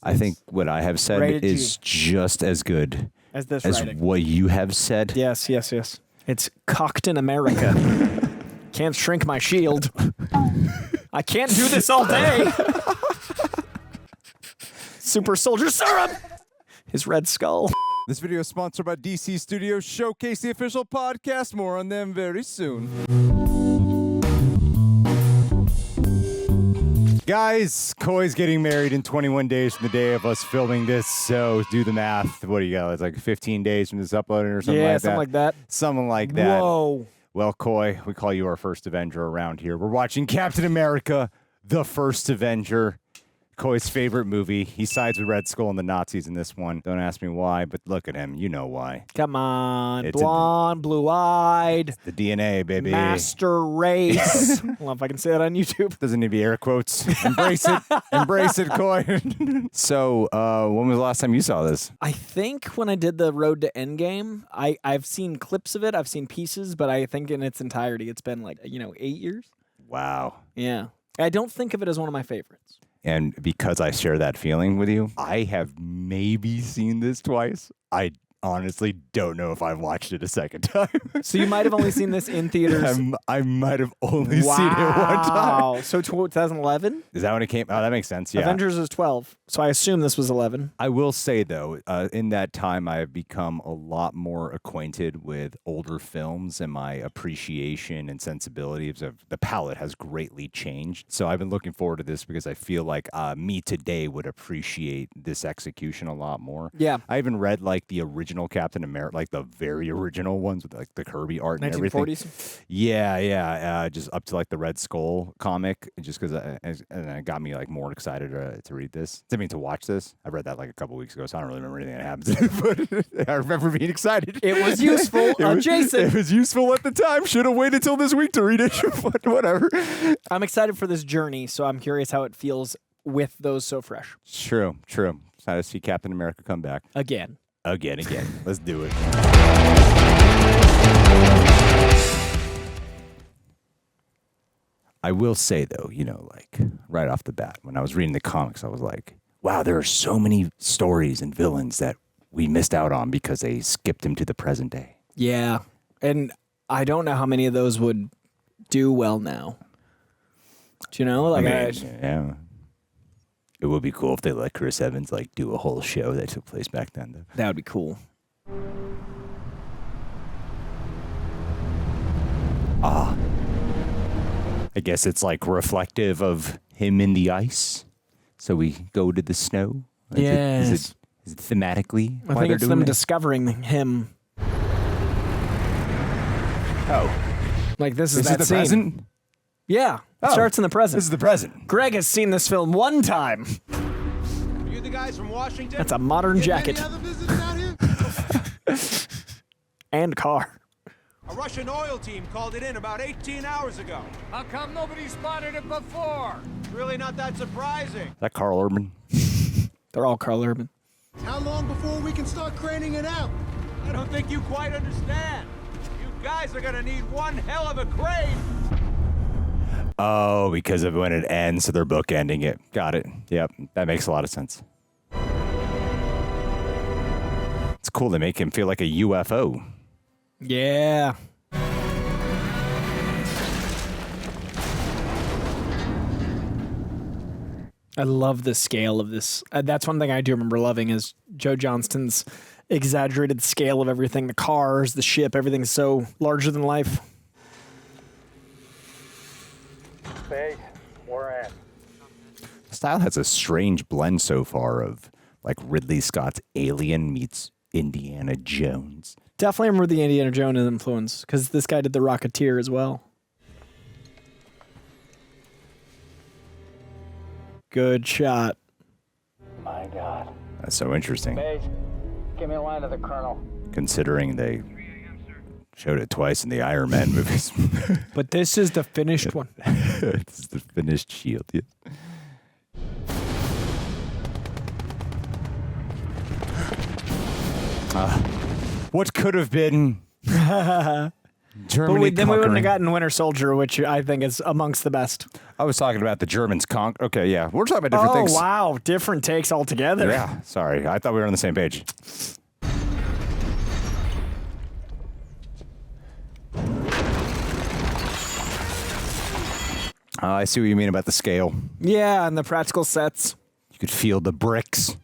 I think what I have said Rated is just as good as this as writing. what you have said. Yes. It's cocked in America. Can't shrink my shield. I can't do this all day. Super Soldier Serum. His red skull. This video is sponsored by DC Studios Showcase, the official podcast. More on them very soon. Guys, Coy's getting married in 21 days from the day of us filming this, so do the math. What do you got? It's like 15 days from this uploading or something like that? Yeah, something like that. Something like that. Whoa. Well, Coy, we call you our first Avenger around here. We're watching Captain America, the First Avenger. Coy's favorite movie. He sides with Red Skull and the Nazis in this one. Don't ask me why, but look at him. You know why. Come on. It's blonde, blue-eyed. The DNA, baby. Master race. I don't know if I can say that on YouTube. Doesn't need to be air quotes. Embrace it. Embrace it, Coy. So, when was the last time you saw this? I think when I did the Road to Endgame, I've seen clips of it. I've seen pieces, but I think in its entirety, it's been like, 8 years. Wow. Yeah. I don't think of it as one of my favorites. And because I share that feeling with you, I have maybe seen this twice. I honestly don't know if I've watched it a second time. So you might have only seen this in theaters. I might have only seen it one time. Wow. So 2011? Is that when it came? Oh, that makes sense. Yeah. Avengers was 12. So I assume this was 11. I will say, though, in that time, I have become a lot more acquainted with older films, and my appreciation and sensibilities of the palette has greatly changed. So I've been looking forward to this because I feel like me today would appreciate this execution a lot more. Yeah. I even read like the original Captain America, like the very original ones with like the Kirby art and everything. 1940s? Yeah. Just up to like the Red Skull comic, just because it got me like more excited to read this. To watch this. I read that like a couple weeks ago, so I don't really remember anything that happened. But I remember being excited. It was useful. Jason. It was useful at the time. Should have waited till this week to read it. Whatever. I'm excited for this journey, so I'm curious how it feels with those so fresh. True. Excited to see Captain America come back. Again. Let's do it. I will say, though, like right off the bat, when I was reading the comics, I was like, wow, there are so many stories and villains that we missed out on because they skipped him to the present day. Yeah. And I don't know how many of those would do well now. Do you know? Like, yeah. It would be cool if they let Chris Evans like do a whole show that took place back then, though. That would be cool. I guess it's like reflective of him in the ice. So we go to the snow. Yes. Is it thematically? I think it's them discovering him. Oh. Like this is This that is the scene. present? Yeah. It starts in the present. This is the present. Greg has seen this film one time. Are you the guys from Washington? That's a modern jacket. Any other visitors out here? And car. A Russian oil team called it in about 18 hours ago. How come nobody spotted it before? It's really not that surprising. Is that Carl Urban? They're all Carl Urban. How long before we can start craning it out? I don't think you quite understand. You guys are gonna need one hell of a crane. Oh, because of when it ends, so they're bookending it. Got it. Yep, that makes a lot of sense. It's cool to make him feel like a UFO. Yeah. I love the scale of this. That's one thing I do remember loving is Joe Johnston's exaggerated scale of everything. The cars, the ship, everything's so larger than life. Base, we're in. Style has a strange blend so far of like Ridley Scott's Alien meets Indiana Jones. Definitely remember the Indiana Jones influence because this guy did The Rocketeer as well. Good shot. My God. That's so interesting, Base, give me a line to the Colonel. considering they showed it twice in the Iron Man movies. But this is the finished one. This is the finished shield. Yeah. What could have been Germany then we wouldn't conquering. have gotten Winter Soldier, which I think is amongst the best. I was talking about the Germans Okay, yeah. We're talking about different things. Oh, wow. Different takes altogether. Yeah, sorry. I thought we were on the same page. I see what you mean about the scale. Yeah, and the practical sets. You could feel the bricks.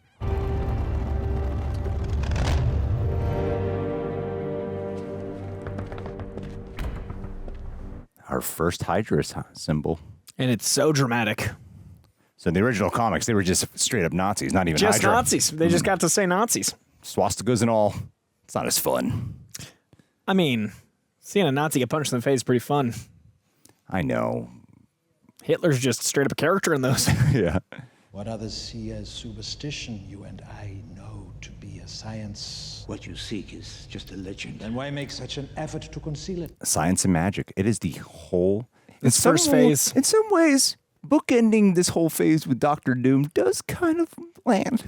Our first Hydra symbol. And it's so dramatic. So in the original comics, they were just straight up Nazis, not even Just Hydra. Nazis. They just got to say Nazis. Swastikas and all. It's not as fun. I mean, seeing a Nazi get punched in the face is pretty fun. I know. Hitler's just straight up a character in those. Yeah. What others see as superstition, you and I know to be a science. What you seek is just a legend. Then why make such an effort to conceal it? Science and magic. It is the whole... Its first phase. In some ways, bookending this whole phase with Doctor Doom does kind of land.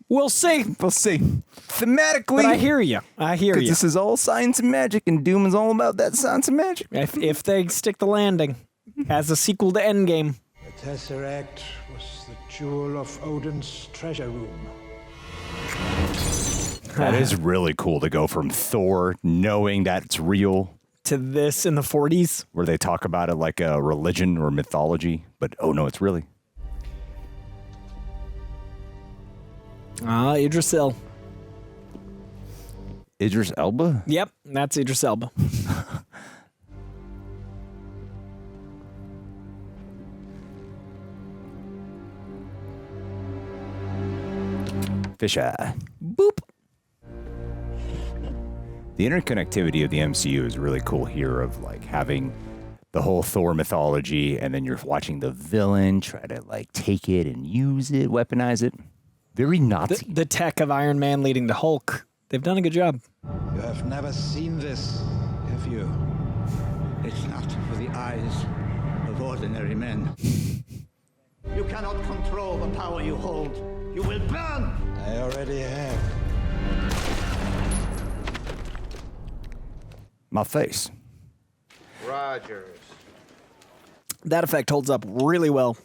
We'll see. We'll see. Thematically. But I hear you. I hear you. This is all science and magic, and Doom is all about that science and magic. If they stick the landing as a sequel to Endgame. The Tesseract was the jewel of Odin's treasure room. That is really cool to go from Thor knowing that it's real to this in the 40s. Where they talk about it like a religion or mythology, but oh no, it's really. Idris Elba. Idris Elba? Yep, that's Idris Elba. Fisheye. Boop. The interconnectivity of the MCU is really cool here of like having the whole Thor mythology and then you're watching the villain try to like take it and use it, weaponize it. Very Nazi. The tech of Iron Man leading to Hulk. They've done a good job. You have never seen this, have you? It's not for the eyes of ordinary men. You cannot control the power you hold. You will burn! I already have. My face. Rogers. That effect holds up really well.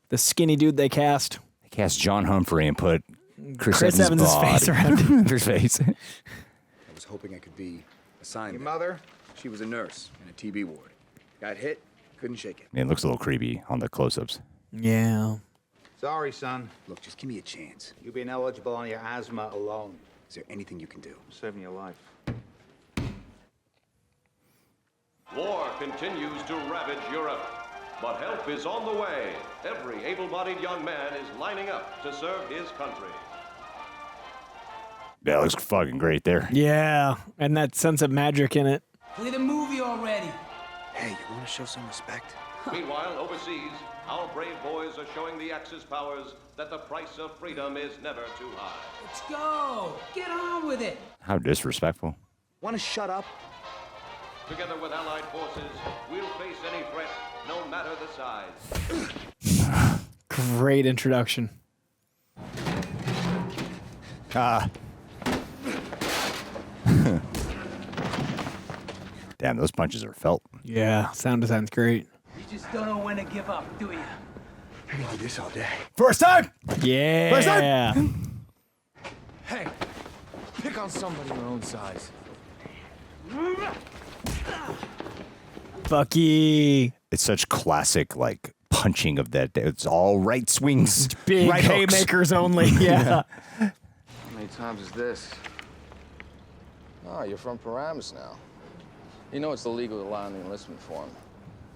The skinny dude they cast. They cast John Humphrey and put Chris Evans' face around his face. I was hoping I could be assigned. Your there. mother? She was a nurse in a TB ward. Got hit, couldn't shake it. I mean, it looks a little creepy on the close-ups. Yeah. Sorry, son. Look, just give me a chance. You've been eligible on your asthma alone. Is there anything you can do? I'm saving your life. War continues to ravage Europe, but help is on the way. Every able-bodied young man is lining up to serve his country. That looks fucking great there. Yeah, and that sense of magic in it. Play the movie already. Hey, you want to show some respect? Meanwhile, overseas, our brave boys are showing the Axis powers that the price of freedom is never too high. Let's go. Get on with it. How disrespectful. Want to shut up? Together with Allied forces, we'll face any threat, no matter the size. Great introduction. Damn, those punches are felt. Yeah, sound design's great. You just don't know when to give up, do you? I can do this all day. First time! Yeah. First time! Hey, pick on somebody your own size. Bucky. It's such classic, like, punching of that. It's all right swings. Big right hooks. haymakers only. Yeah. How many times is this? Oh, you're from Paramus now. You know it's illegal to lie on the enlistment form.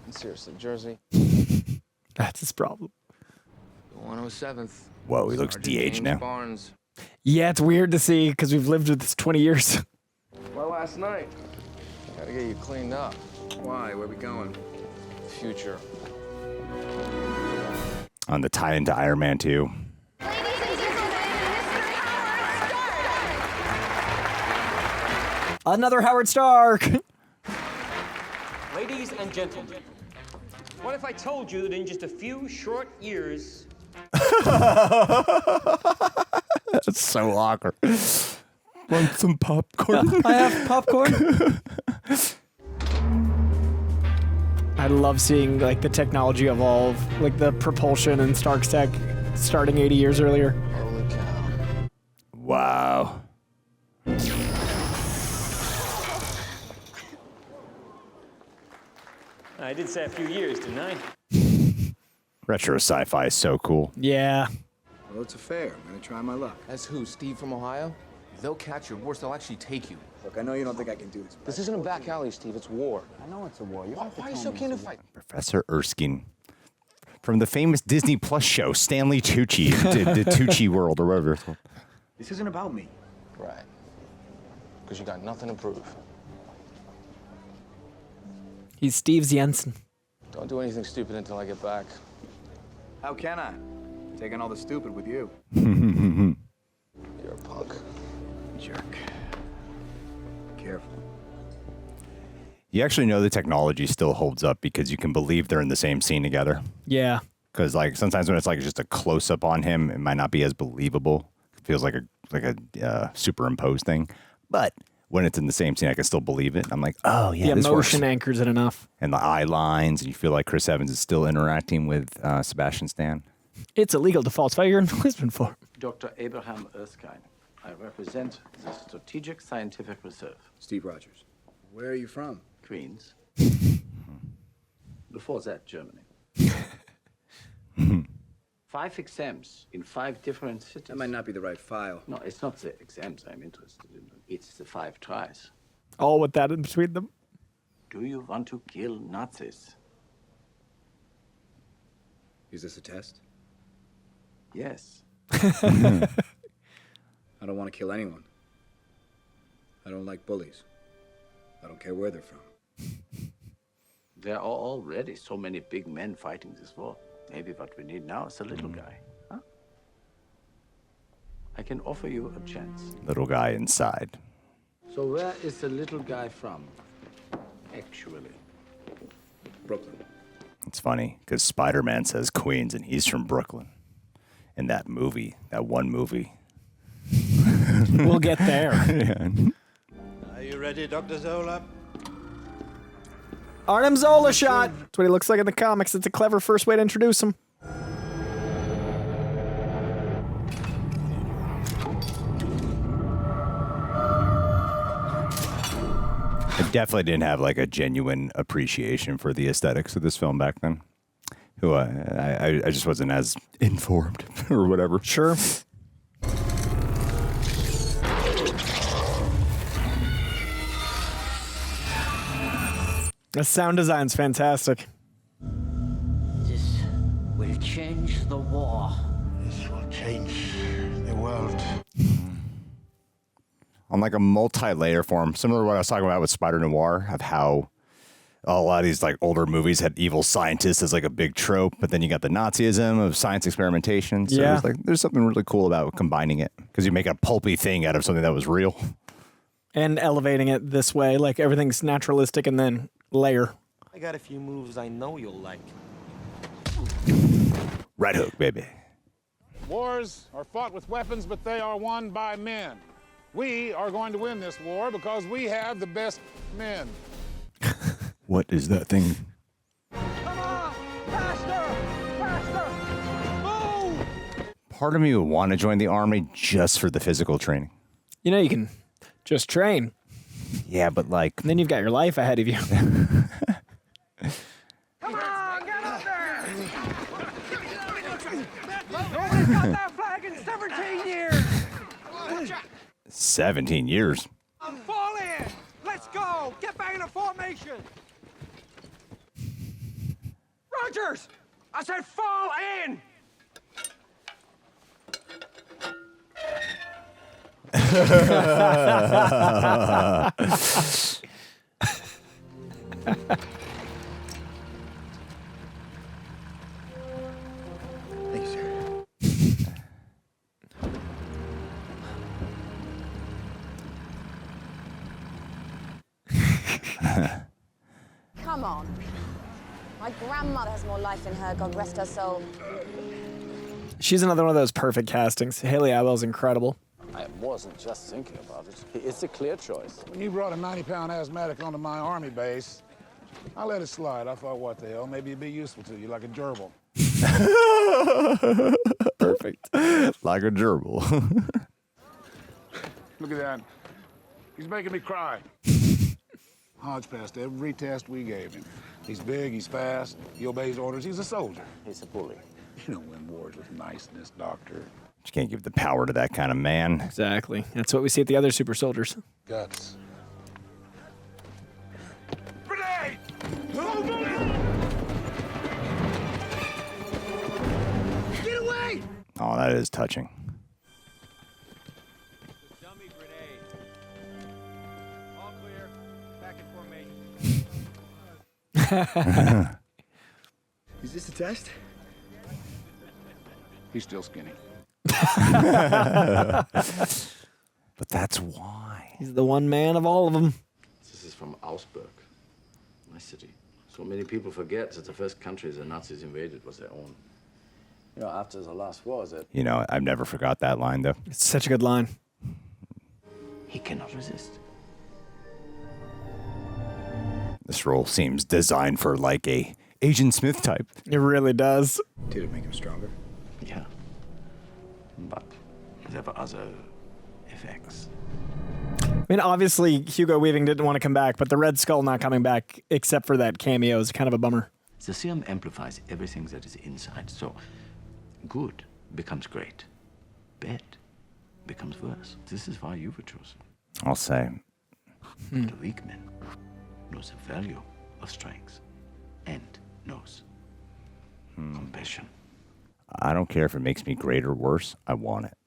And seriously, Jersey? That's his problem. The 107th. Whoa, he looks Sergeant de-aged James now. Barnes. Yeah, it's weird to see because we've lived with this 20 years. Well, last night. Gotta get you cleaned up. Why? Where we going? Future. On the tie into Iron Man 2. Another Howard Stark. Ladies and gentlemen, what if I told you that in just a few short years... That's so awkward. Want some popcorn? I have popcorn. I love seeing like the technology evolve, like the propulsion and Stark's tech starting 80 years earlier. Holy cow. Wow. I did say a few years, didn't I? Retro sci-fi is so cool. Yeah. Well, it's a fair. I'm gonna try my luck. That's who, Steve from Ohio? They'll catch you. Worse, they'll actually take you. Look, I know you don't think I can do this. This isn't a back alley, Steve. It's war. I know it's a war. You Why are you so keen to fight? Professor Erskine. From the famous Disney Plus show, Stanley Tucci, the Tucci World, or whatever it's called. This isn't about me. Right. Because you got nothing to prove. He's Steve Jensen. Don't do anything stupid until I get back. How can I? Taking all the stupid with you. You're a punk. Jerk. Careful. You actually know the technology still holds up because you can believe they're in the same scene together. Yeah. Because like sometimes when it's like just a close up on him, it might not be as believable. It feels like a superimposed thing. But when it's in the same scene, I can still believe it. I'm like, oh yeah, The this emotion works. anchors it enough. And the eye lines, and you feel like Chris Evans is still interacting with Sebastian Stan. It's illegal to falsify your enlistment form. Dr. Abraham Erskine. I represent the Strategic Scientific Reserve. Steve Rogers. Where are you from? Queens. Before that, Germany. 5 exams in 5 different cities. That might not be the right file. No, it's not the exams I'm interested in. It's the 5 tries. All with that in between them. Do you want to kill Nazis? Is this a test? Yes. I don't want to kill anyone. I don't like bullies. I don't care where they're from. There are already so many big men fighting this war. Maybe what we need now is a little guy. Huh? I can offer you a chance. Little guy inside. So where is the little guy from? Actually. Brooklyn. It's funny because Spider-Man says Queens and he's from Brooklyn. In that movie, that one movie. We'll get there. Yeah. Are you ready, Dr. Zola? Arnim Zola shot. That's what he looks like in the comics. It's a clever first way to introduce him. I definitely didn't have like a genuine appreciation for the aesthetics of this film back then. Who I just wasn't as informed or whatever. Sure. The sound design's fantastic. This will change the war. This will change the world. On like a multi-layer form, similar to what I was talking about with Spider Noir, of how a lot of these like older movies had evil scientists as like a big trope, but then you got the Nazism of science experimentation. So Yeah. there's something really cool about combining it because you make a pulpy thing out of something that was real. And elevating it this way, like everything's naturalistic and then layer. I got a few moves I know you'll like. Right hook, baby. Wars are fought with weapons, but they are won by men. We are going to win this war because we have the best men. What is that thing? Come on! Faster! Faster! Move! Part of me would want to join the army just for the physical training. You know, you can just train. Yeah, but like... And then you've got your life ahead of you. Come on! Get up there! Nobody's got that flag in 17 years! 17 years. Fall in! Let's go! Get back into formation! Rogers! I said fall in! Thank you, sir. Come on. My grandmother has more life in her, God rest her soul. She's another one of those perfect castings. Hayley Atwell's incredible. I wasn't just thinking about it. It's a clear choice. When you brought a 90-pound asthmatic onto my army base, I let it slide. I thought, what the hell? Maybe it'd be useful to you, like a gerbil. Perfect. Like a gerbil. Look at that. He's making me cry. Hodge passed every test we gave him. He's big, he's fast, he obeys orders, he's a soldier. He's a bully. You don't win wars with niceness, Doctor. You can't give the power to that kind of man. Exactly. That's what we see at the other super soldiers. Guts. Grenade! Get away! Oh, that is touching. Dummy grenade. All clear. Back in formation. Is this a test? He's still skinny. But that's why. He's the one man of all of them. This is from Augsburg, my city. So many people forget that the first country the Nazis invaded was their own. You know, after the last war, that You know, I've never forgot that line, though. It's such a good line. he cannot resist. This role seems designed for like a Agent Smith type. It really does. Did it make him stronger? Yeah. But there were other effects. I mean, obviously, Hugo Weaving didn't want to come back, but the Red Skull not coming back, except for that cameo, is kind of a bummer. The serum amplifies everything that is inside, so good becomes great. Bad becomes worse. This is why you were chosen. I'll say. The weak man knows the value of strength and knows compassion. I don't care if it makes me great or worse. I want it.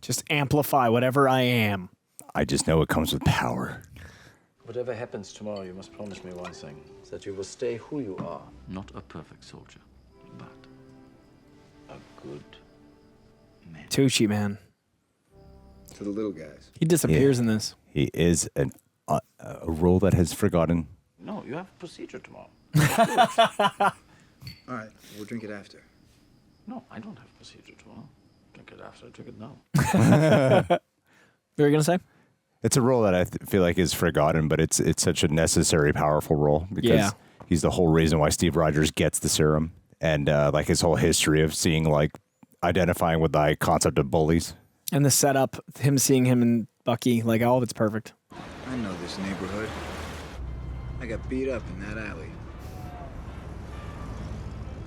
Just amplify whatever I am. I just know it comes with power. Whatever happens tomorrow, you must promise me one thing. That you will stay who you are. Not a perfect soldier, but a good man. Tucci, man. To the little guys. He disappears in this. He is a role that has forgotten. No, you have a procedure tomorrow. All right, we'll drink it after. No, I don't have a procedure tomorrow. Drink it after, drink it now. What were you going to say? It's a role that I feel like is forgotten, but it's such a necessary, powerful role because he's the whole reason why Steve Rogers gets the serum and like his whole history of seeing like identifying with the concept of bullies. And the setup, him seeing him and Bucky, like all of it's perfect. I know this neighborhood. I got beat up in that alley.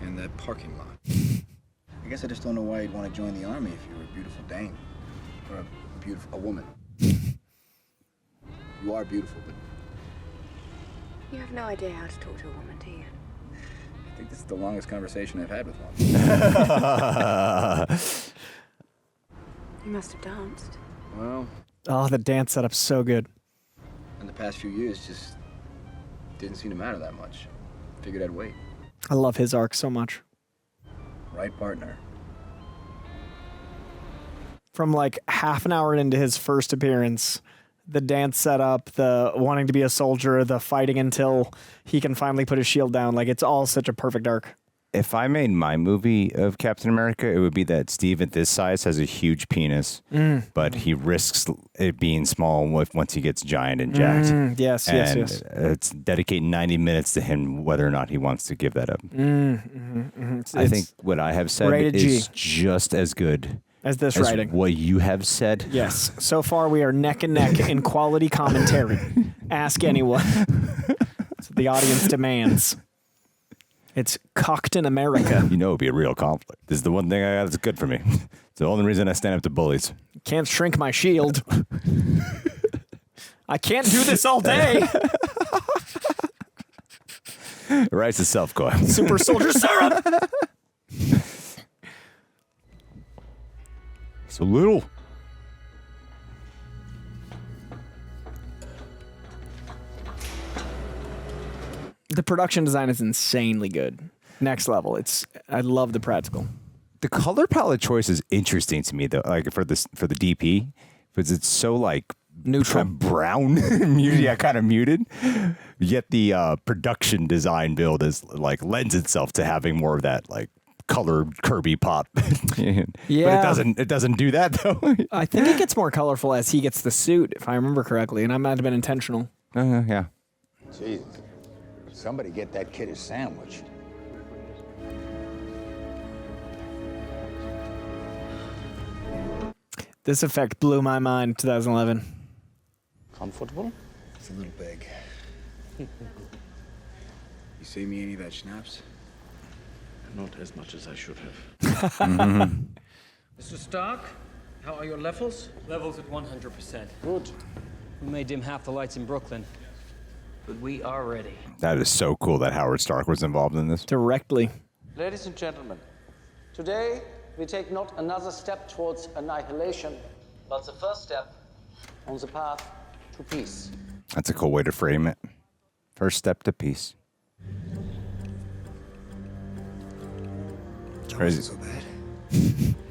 And that parking lot. I guess I just don't know why you'd want to join the army if you were a beautiful dame. Or a beautiful woman. You are beautiful, but You have no idea how to talk to a woman, do you? I think this is the longest conversation I've had with one. You must have danced. Well, Oh, the dance setup's so good. in the past few years, just didn't seem to matter that much. Figured I'd wait. I love his arc so much. Right partner. From like half an hour into his first appearance, the dance setup, the wanting to be a soldier, the fighting until he can finally put his shield down. Like, it's all such a perfect arc. If I made my movie of Captain America, it would be that Steve at this size has a huge penis, but he risks it being small once he gets giant and jacked. Yes. It's dedicating 90 minutes to him whether or not he wants to give that up. I think what I have said is just as good as this writing. What you have said. Yes. So far, we are neck and neck in quality commentary. Ask anyone. That's what the audience demands. It's cocked in America. You know, it'd be a real conflict. This is the one thing I got that's good for me. It's the only reason I stand up to bullies. Can't shrink my shield. I can't do this all day. It writes itself, Coy. Super Soldier Serum. So little. The production design is insanely good. Next level. I love the practical. The color palette choice is interesting to me though, like for the DP, because it's so like neutral, brown, kind of muted. Yet the production design build is like lends itself to having more of that like colored Kirby pop. Yeah, but it doesn't do that though. I think it gets more colorful as he gets the suit, if I remember correctly, and I might have been intentional. Yeah. Jesus. Somebody get that kid a sandwich. This effect blew my mind. 2011. Comfortable? It's a little big. You save me any of that schnapps? Not as much as I should have. Mr. Stark, how are your levels? Levels at 100%. Good. We may dim half the lights in Brooklyn, but we are ready. That is so cool that Howard Stark was involved in this. Directly. Ladies and gentlemen, today we take not another step towards annihilation, but the first step on the path to peace. That's a cool way to frame it. First step to peace. It's crazy. So bad.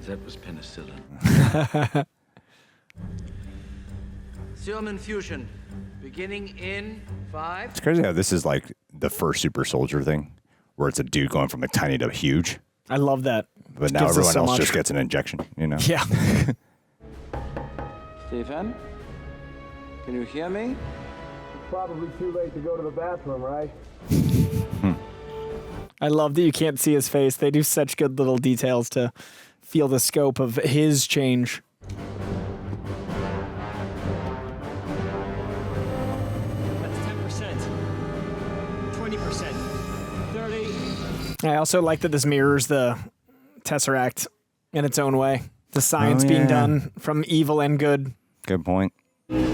That was penicillin. Serum infusion, beginning in 5. It's crazy how this is like the first super soldier thing, where it's a dude going from like tiny to huge. I love that. But now Gives us everyone so else much. just gets an injection, you know? Yeah. Stephen? Can you hear me? It's probably too late to go to the bathroom, right? I love that you can't see his face. They do such good little details to feel the scope of his change. That's 10%, 20%, 30. I also like that this mirrors the Tesseract in its own way. The science being done from evil and good. Good point. Kill the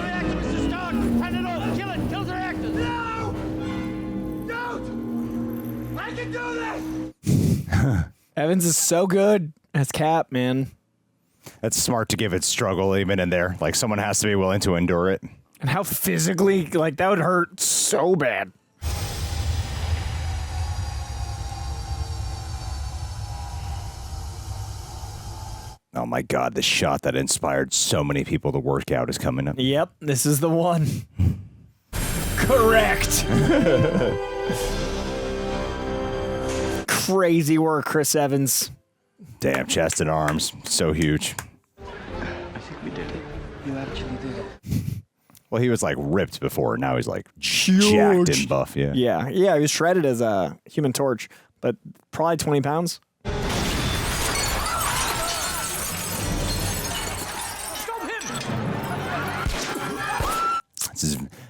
reactor, Mr. Stark! Turn it off! Kill it! Kill the reactor! No! Don't! I can do this! Evans is so good as Cap, man. That's smart to give it struggle even in there. Like someone has to be willing to endure it. And how physically, like, that would hurt so bad. Oh my God, the shot that inspired so many people to work out is coming up. Yep, this is the one. Correct. Crazy work, Chris Evans. Damn, chest and arms. So huge. I think we did it. You actually did it. Well, he was like ripped before. Now he's like jacked and buff. Yeah. Yeah, he was shredded as a Human Torch, but probably 20 pounds.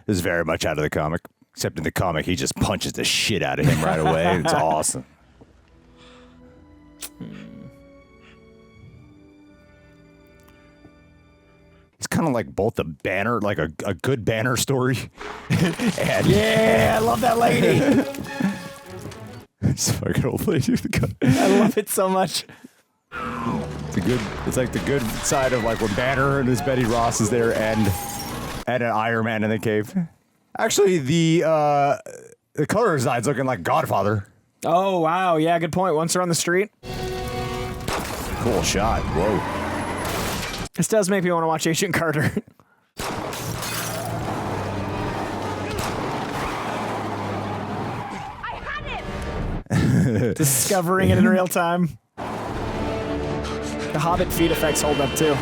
This is very much out of the comic. Except in the comic, he just punches the shit out of him right away. It's awesome. It's kind of like both a banner, like a good banner story. And Yeah, I love that lady. it's a fucking old lady with a gun. I love it so much. It's like the good side of like when Banner and his Betty Ross is there and an Iron Man in the cave. Actually, the color design's looking like Godfather. Oh, wow. Yeah, good point. Once they're on the street. Cool shot. Whoa. This does make me want to watch Agent Carter. Discovering it in real time. The Hobbit feet effects hold up too.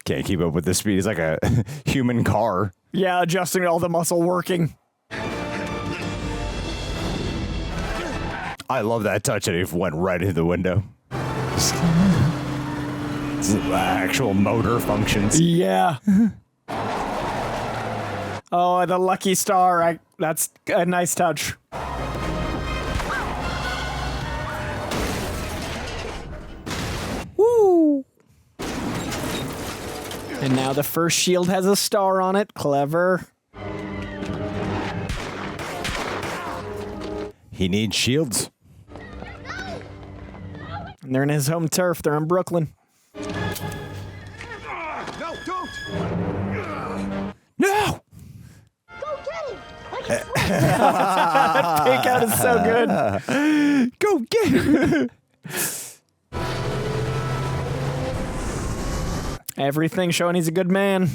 Can't keep up with the speed. He's like a human car. Yeah, adjusting all the muscle working. I love that touch that he went right into the window. It's the actual motor functions. Yeah. Oh, the lucky star. That's a nice touch. Woo! And now the first shield has a star on it. Clever. He needs shields. And they're in his home turf. They're in Brooklyn. No, don't! No! Go get him! Fake out is so good. Go get him! Everything showing he's a good man.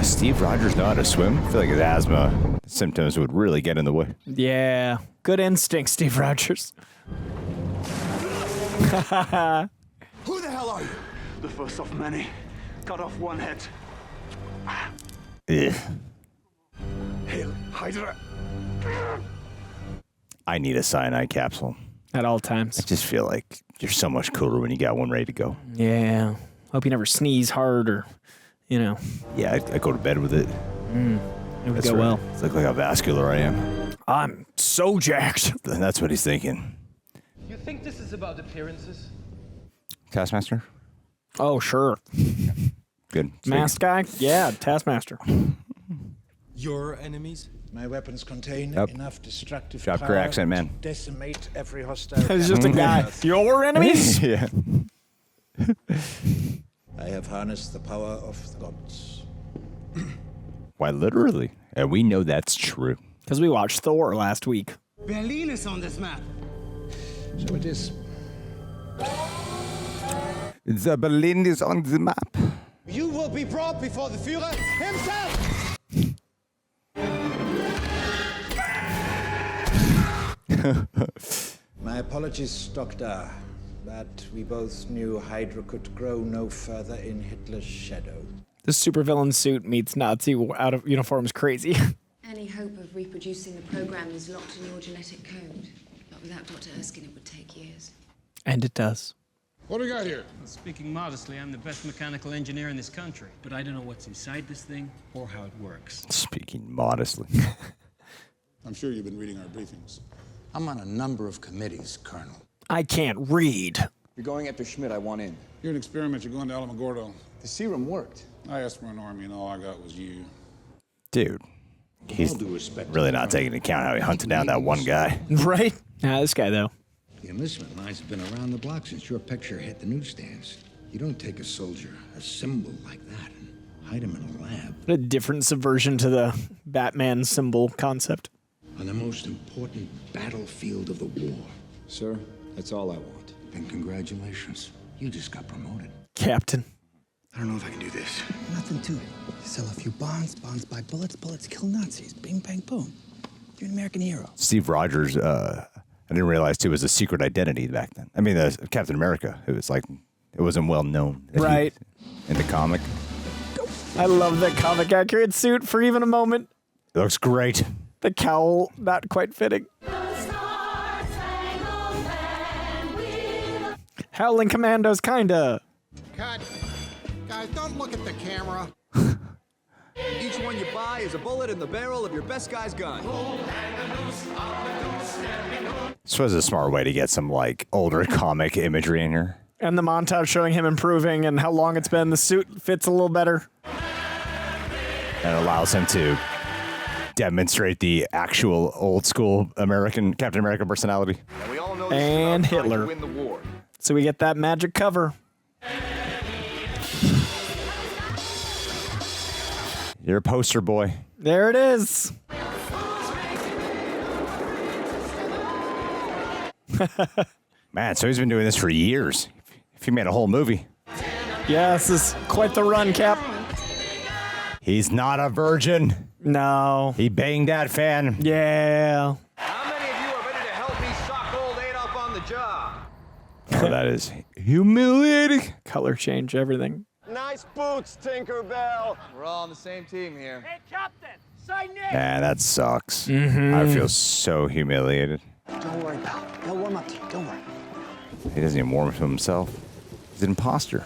Steve Rogers know how to swim. I feel like his asthma symptoms would really get in the way. Yeah. Good instinct, Steve Rogers. Who the hell are you? The first of many. Cut off one head. Ugh. Hail Hydra. I need a cyanide capsule. At all times. I just feel like you're so much cooler when you got one ready to go. Yeah. Hope you never sneeze hard or, you know. Yeah, I go to bed with it. It would That's go right. well. Look like how vascular I am. I'm so jacked. And that's what he's thinking. You think this is about appearances? Taskmaster? Oh, sure. Good. Masked guy? Yeah, Taskmaster. Your enemies? My weapons contain Yep. enough destructive Drop power your accent, man. to decimate every hostile. It's just a guy. Your enemies? Yeah. I have harnessed the power of the gods. Why, literally. And we know that's true. Because we watched Thor last week. Berlin is on this map. So it is. The Berlin is on the map. You will be brought before the Führer himself. My apologies, Doctor, but we both knew Hydra could grow no further in Hitler's shadow. The supervillain suit meets Nazi out of uniform is crazy. Any hope of reproducing the program is locked in your genetic code. But without Dr. Erskine, it would take years. And it does. What do we got here? Well, speaking modestly, I'm the best mechanical engineer in this country. But I don't know what's inside this thing or how it works. Speaking modestly. I'm sure you've been reading our briefings. I'm on a number of committees, Colonel. I can't read. You're going after Schmidt, I want in. You're an experiment, you're going to Alamogordo. The serum worked. I asked for an army and all I got was you. Dude. He's really not taking into account how he hunted down that one guy. Right? Nah, this guy, though. The enlistment lines have been around the block since your picture hit the newsstands. You don't take a soldier, a symbol like that, and hide him in a lab. What a different subversion to the Batman symbol concept. On the most important battlefield of the war. Sir, that's all I want. Then congratulations. You just got promoted. Captain. I don't know if I can do this. Nothing to it. You sell a few bonds, bonds buy bullets, bullets kill Nazis. Bing, bang, boom. You're an American hero. Steve Rogers, I didn't realize too, was a secret identity back then. I mean, Captain America. It was like, it wasn't well known. Right. In the comic. I love that comic accurate suit for even a moment. It looks great. The cowl, not quite fitting. Howling Commandos, kinda. Cut. Guys, don't look at the camera. Each one you buy is a bullet in the barrel of your best guy's gun. This was a smart way to get some, like, older comic imagery in here. And the montage showing him improving and how long it's been. The suit fits a little better. And allows him to demonstrate the actual old school American Captain America personality. And we all know And this is about trying Hitler. to win the war. So we get that magic cover. You're a poster boy. There it is. Man, so he's been doing this for years. If he made a whole movie. Yeah, this is quite the run, Cap. He's not a virgin. No. He banged that fan. Yeah. How many of you are ready to help me sock old Adolf on the job? Oh, that is humiliating. Color change, everything. Nice boots, Tinkerbell. We're all on the same team here. Hey, Captain, sign in. Man, that sucks. Mm-hmm. I feel so humiliated. Don't worry, pal. They'll warm up to you. Don't worry. He doesn't even warm up to himself. He's an imposter.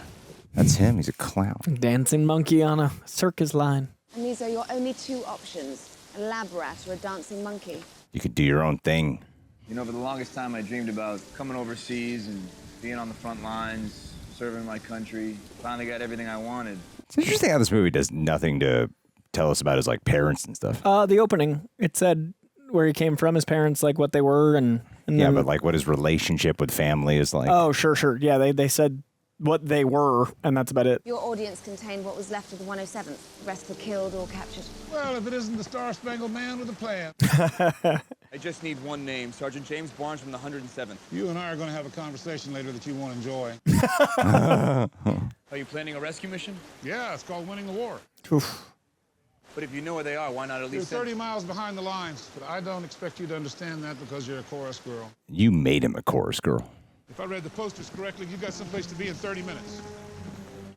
That's him. He's a clown. Dancing monkey on a circus line. And these are your only two options, a lab rat or a dancing monkey. You could do your own thing. You know, for the longest time I dreamed about coming overseas and being on the front lines, serving my country. Finally got everything I wanted. It's interesting how this movie does nothing to tell us about his, like, parents and stuff. The opening, it said where he came from, his parents, like what they were, and Yeah, then, but, like, what his relationship with family is like. Oh, sure. Yeah, they said what they were, and that's about it. Your audience contained what was left of the 107th. The rest were killed or captured. Well, if it isn't the Star-Spangled Man with a plan. I just need one name, Sergeant James Barnes from the 107th. You and I are going to have a conversation later that you won't enjoy. Are you planning a rescue mission? Yeah, it's called winning the war. Oof. But if you know where they are, why not at They're least 30 miles behind the lines, but I don't expect you to understand that because you're a chorus girl. You made him a chorus girl. If I read the posters correctly, you've got someplace to be in 30 minutes.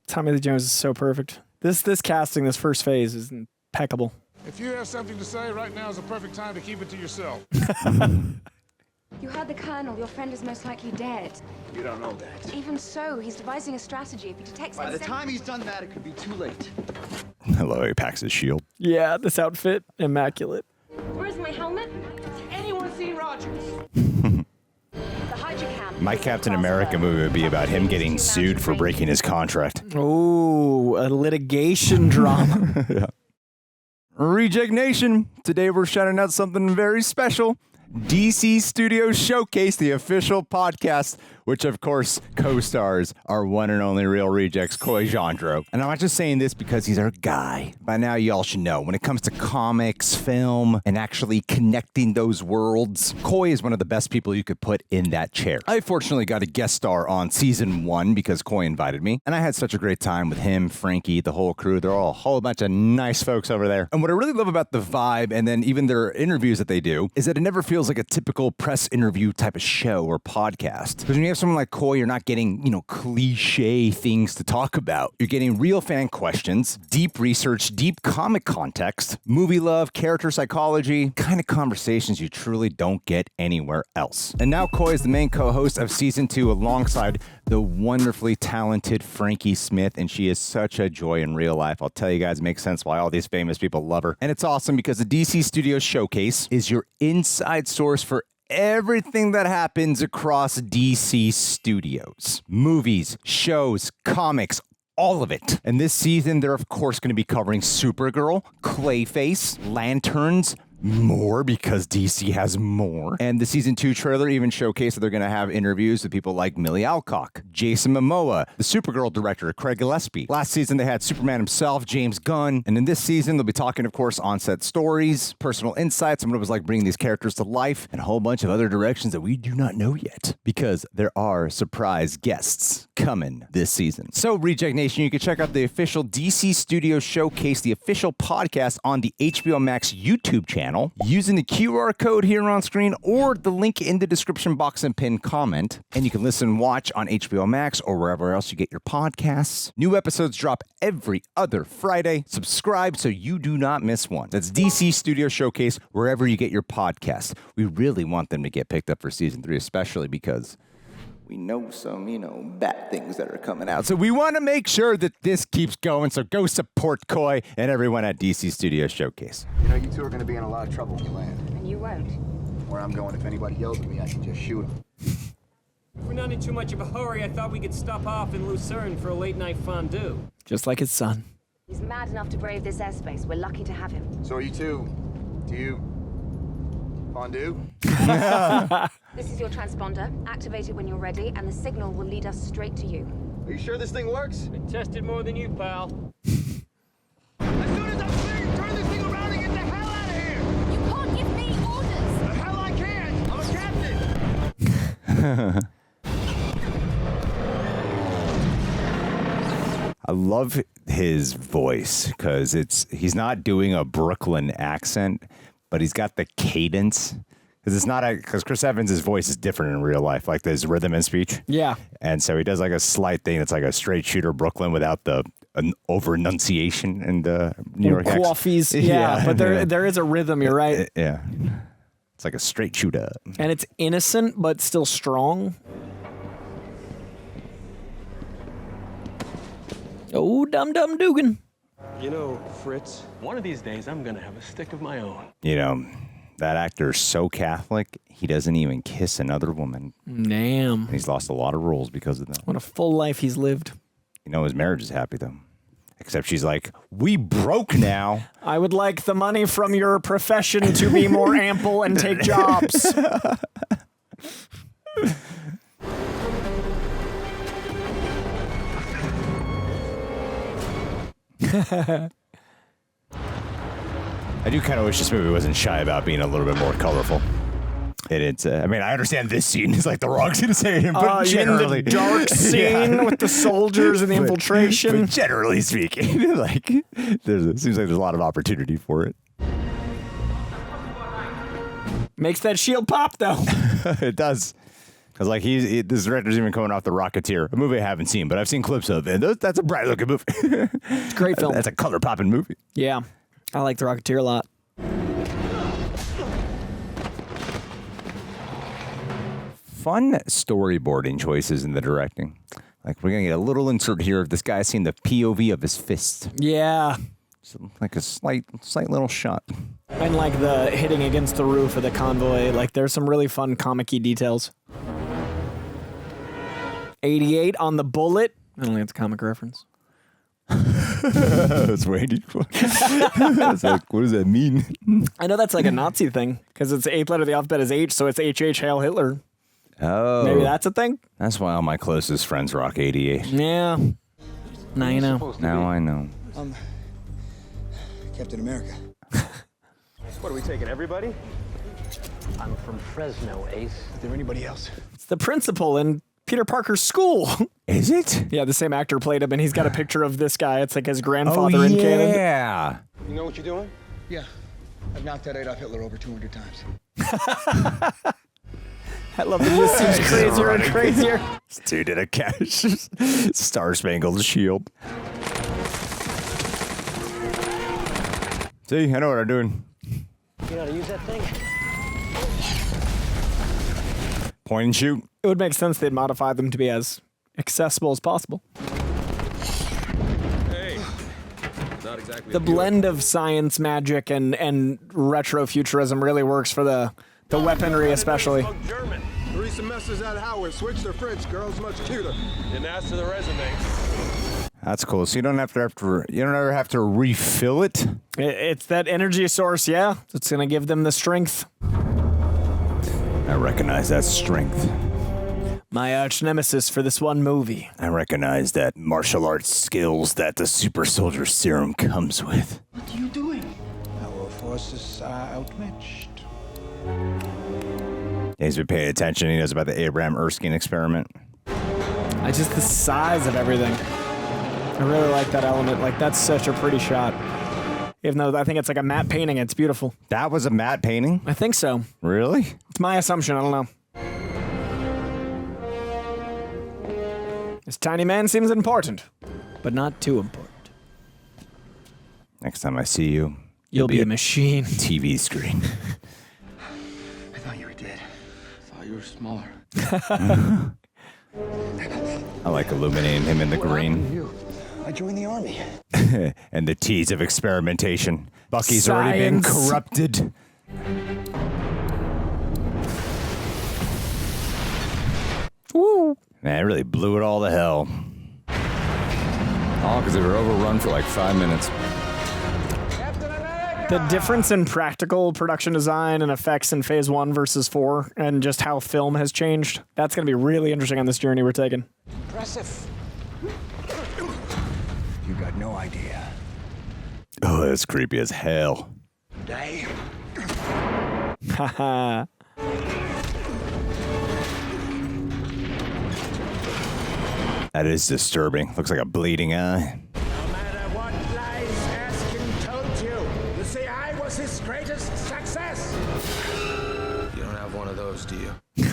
Tommy Lee Jones is so perfect. This casting, this first phase is impeccable. If you have something to say, right now is the perfect time to keep it to yourself. You heard the Colonel. Your friend is most likely dead. You don't know that. Even so, he's devising a strategy. If he detects By the time he's done that, it could be too late. Hello, he packs his shield. Yeah, this outfit, immaculate. Where's my helmet? Anyone seen Rogers? The Hydra camp. My Captain America movie would be about him getting sued for breaking his contract. Oh, a litigation drama. Yeah. Reject Nation, today we're shouting out something very special. DC Studios Showcase, the official podcast, which of course co-stars our one and only Real Rejects, Coy Jandreau. And I'm not just saying this because he's our guy. By now y'all should know, when it comes to comics, film, and actually connecting those worlds, Coy is one of the best people you could put in that chair. I fortunately got a guest star on season 1 because Coy invited me, and I had such a great time with him, Frankie, the whole crew. They're all a whole bunch of nice folks over there. And what I really love about the vibe, and then even their interviews that they do, is that it never feels like a typical press interview type of show or podcast. Because when you have someone like Coy, you're not getting, cliche things to talk about. You're getting real fan questions, deep research, deep comic context, movie love, character psychology, kind of conversations you truly don't get anywhere else. And now Coy is the main co-host of season 2 alongside the wonderfully talented Frankie Smith, and she is such a joy in real life. I'll tell you guys, it makes sense why all these famous people love her. And it's awesome because the DC Studios Showcase is your inside source for everything that happens across DC Studios. Movies, shows, comics, all of it. And this season, they're of course going to be covering Supergirl, Clayface, Lanterns, more because DC has more. And the season 2 trailer even showcased that they're going to have interviews with people like Millie Alcock, Jason Momoa, the Supergirl director, Craig Gillespie. Last season, they had Superman himself, James Gunn. And in this season, they'll be talking, of course, on-set stories, personal insights, and what it was like bringing these characters to life, and a whole bunch of other directions that we do not know yet, because there are surprise guests coming this season. So, Reject Nation, you can check out the official DC Studios Showcase, the official podcast on the HBO Max YouTube channel, using the QR code here on screen or the link in the description box and pinned comment. And you can listen and watch on HBO Max or wherever else you get your podcasts. New episodes drop every other Friday. Subscribe so you do not miss one. That's DC Studio Showcase wherever you get your podcasts. We really want them to get picked up for season 3, especially because we know some, bad things that are coming out. So we want to make sure that this keeps going. So go support Coy and everyone at DC Studios Showcase. You two are going to be in a lot of trouble when you land. And you won't. Where I'm going, if anybody yells at me, I can just shoot them. If we're not in too much of a hurry, I thought we could stop off in Lucerne for a late-night fondue. Just like his son. He's mad enough to brave this airspace. We're lucky to have him. So are you two. Do you fondue? This is your transponder. Activate it when you're ready, and the signal will lead us straight to you. Are you sure this thing works? Been tested more than you, pal. As soon as I'm free, turn this thing around and get the hell out of here! You can't give me orders! The hell I can! I'm a captain! I love his voice because he's not doing a Brooklyn accent, but he's got the cadence. Because Chris Evans' voice is different in real life, like there's rhythm in speech. Yeah. And so he does like a slight thing that's like a straight shooter Brooklyn without an over enunciation in the New York accent. Coffees. Yeah, but there is a rhythm, you're right. Yeah. It's like a straight shooter. And it's innocent, but still strong. Oh, dum-dum Dugan. Fritz, one of these days I'm gonna have a stick of my own. That actor's so Catholic, he doesn't even kiss another woman. Damn. And he's lost a lot of roles because of that. What a full life he's lived. His marriage is happy, though. Except she's like, we broke now. I would like the money from your profession to be more ample and take jobs. I do kind of wish this movie wasn't shy about being a little bit more colorful. I understand this scene is like the wrong scene to say him, but generally, the dark scene with the soldiers and the infiltration. But generally speaking, seems like there's a lot of opportunity for it. Makes that shield pop though. It does. Because like this director's even coming off The Rocketeer, a movie I haven't seen, but I've seen clips of it. That's a bright looking movie. It's a great film. That's a color popping movie. Yeah, I like The Rocketeer a lot. Fun storyboarding choices in the directing. Like we're gonna get a little insert here of this guy seeing the POV of his fist. Yeah. So, like a slight little shot. And like the hitting against the roof of the convoy, like there's some really fun comic-y details. 88 on the bullet. I don't think it's a comic reference. That's waiting for. It's like, what does that mean? I know that's like a Nazi thing because it's the eighth letter of the alphabet is H, so it's HH Hail Hitler. Oh. Maybe that's a thing? That's why all my closest friends rock 88. Yeah. Now you know. Now I know. Captain America. What, are we taking everybody? I'm from Fresno, Ace. Is there anybody else? It's the principal in Peter Parker's school. Is it? Yeah, the same actor played him, and he's got a picture of this guy. It's like his grandfather in canon. Yeah. You know what you're doing? Yeah. I've knocked that Adolf Hitler over 200 times. I love that this seems crazier and crazier. This dude in a cash Star-Spangled Shield. See, I know what I'm doing. You know how to use that thing? Point and shoot. It would make sense they'd modify them to be as accessible as possible. Hey, not exactly. The blend of science, magic, and retro futurism really works for the weaponry, especially. Three semesters at Howard. Switch to French. Girls much cuter. Didn't ask to the resume. That's cool. So you don't ever have to refill it. It's that energy source, yeah. It's gonna give them the strength. I recognize that strength. My arch nemesis for this one movie. I recognize that martial arts skills that the super soldier serum comes with. What are you doing? Our forces are outmatched. He's been paying attention. He knows about the Abraham Erskine experiment. Just the size of everything. I really like that element. Like, that's such a pretty shot. Even though I think it's like a matte painting, it's beautiful. That was a matte painting? I think so. Really? It's my assumption. I don't know. This tiny man seems important, but not too important. Next time I see you, you'll be a machine. TV screen. I thought you were dead. I thought you were smaller. I like illuminating him in the green. I joined the army. And the tease of experimentation. Bucky's already been corrupted. Woo! Man, it really blew it all to hell. All because they were overrun for like 5 minutes. The difference in practical production design and effects in Phase 1 versus 4 and just how film has changed, that's going to be really interesting on this journey we're taking. Impressive. You got no idea. Oh, that's creepy as hell. Die. Haha. That is disturbing. Looks like a bleeding eye. No matter what lies Erskine told you, you see, I was his greatest success. You don't have one of those, do you? You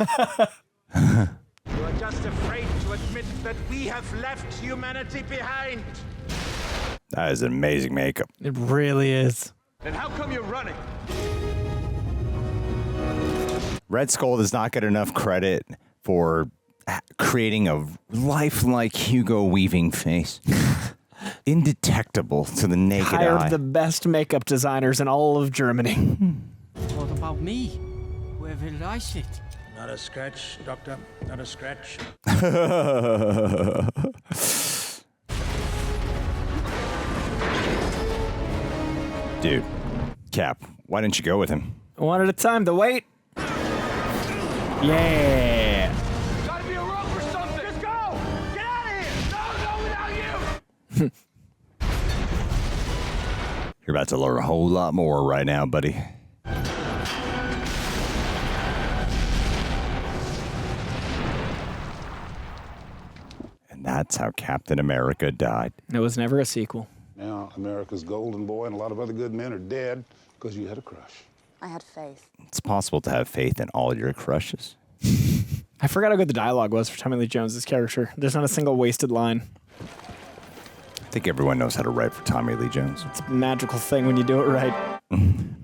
are just afraid to admit that we have left humanity behind. That is amazing makeup. It really is. Then how come you're running? Red Skull does not get enough credit for creating a lifelike Hugo Weaving face. Indetectable to the naked Hired eye. the best makeup designers in all of Germany. What about me? Where will I sit? Not a scratch, Doctor. Not a scratch. Dude, Cap, why didn't you go with him? One at a time to wait. Yeah. Gotta be a rope or something. Just go. Get out of here. No, without you. You're about to learn a whole lot more right now, buddy. And that's how Captain America died. It was never a sequel. Now, America's golden boy and a lot of other good men are dead because you had a crush. I had faith. It's possible to have faith in all your crushes. I forgot how good the dialogue was for Tommy Lee Jones' character. There's not a single wasted line. I think everyone knows how to write for Tommy Lee Jones. It's a magical thing when you do it right.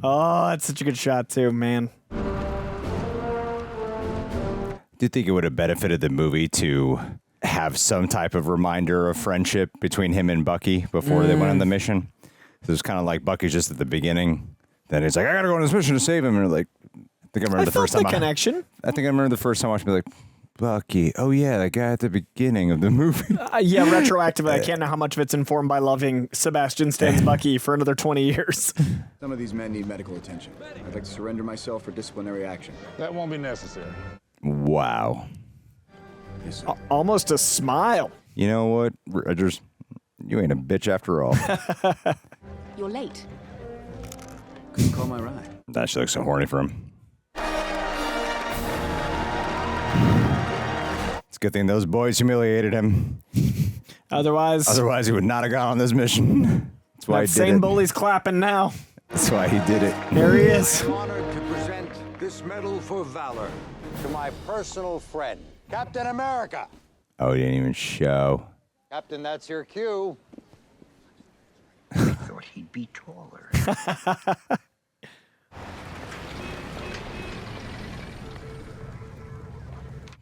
Oh, it's such a good shot too, man. Do you think it would have benefited the movie to have some type of reminder of friendship between him and Bucky before they went on the mission? So it's kind of like Bucky's just at the beginning. Then he's like, I got to go on this mission to save him. And like, I think I remember the first time. Connection. I think I remember the first time I watched me like, Bucky. Oh, yeah, that guy at the beginning of the movie. Yeah, retroactively, I can't know how much of it's informed by loving Sebastian Stan's Bucky for another 20 years. Some of these men need medical attention. I'd like to surrender myself for disciplinary action. That won't be necessary. Wow. Almost a smile. You know what, Rogers? You ain't a bitch after all. You're late. Couldn't call my ride. That she looks so horny for him. It's a good thing those boys humiliated him. Otherwise, he would not have gone on this mission. That's why he did it. Same bully's clapping now. That's why he did it. There he is. I'm honored to present this medal for valor to my personal friend, Captain America. Oh, he didn't even show. Captain, that's your cue. I thought he'd be taller.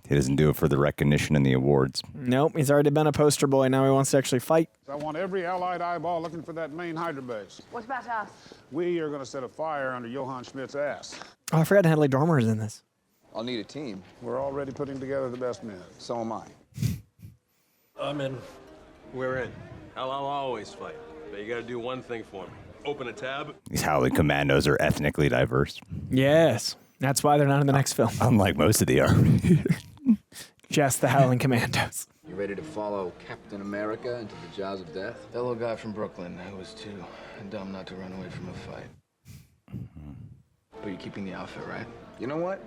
He doesn't do it for the recognition and the awards. Nope, he's already been a poster boy. Now he wants to actually fight. I want every Allied eyeball looking for that main Hydra base. What about us? We are going to set a fire under Johann Schmidt's ass. Oh, I forgot Hadley Dormer is in this. I'll need a team. We're already putting together the best men. So am I. I'm in. We're in. Hell, I'll always fight. But you gotta do one thing for me. Open a tab. These Howling Commandos are ethnically diverse. Yes, that's why they're not in the next film. Unlike most of the army. Just the Howling Commandos. You ready to follow Captain America into the jaws of death? That little guy from Brooklyn who was too dumb not to run away from a fight. But you're keeping the outfit, right? You know what?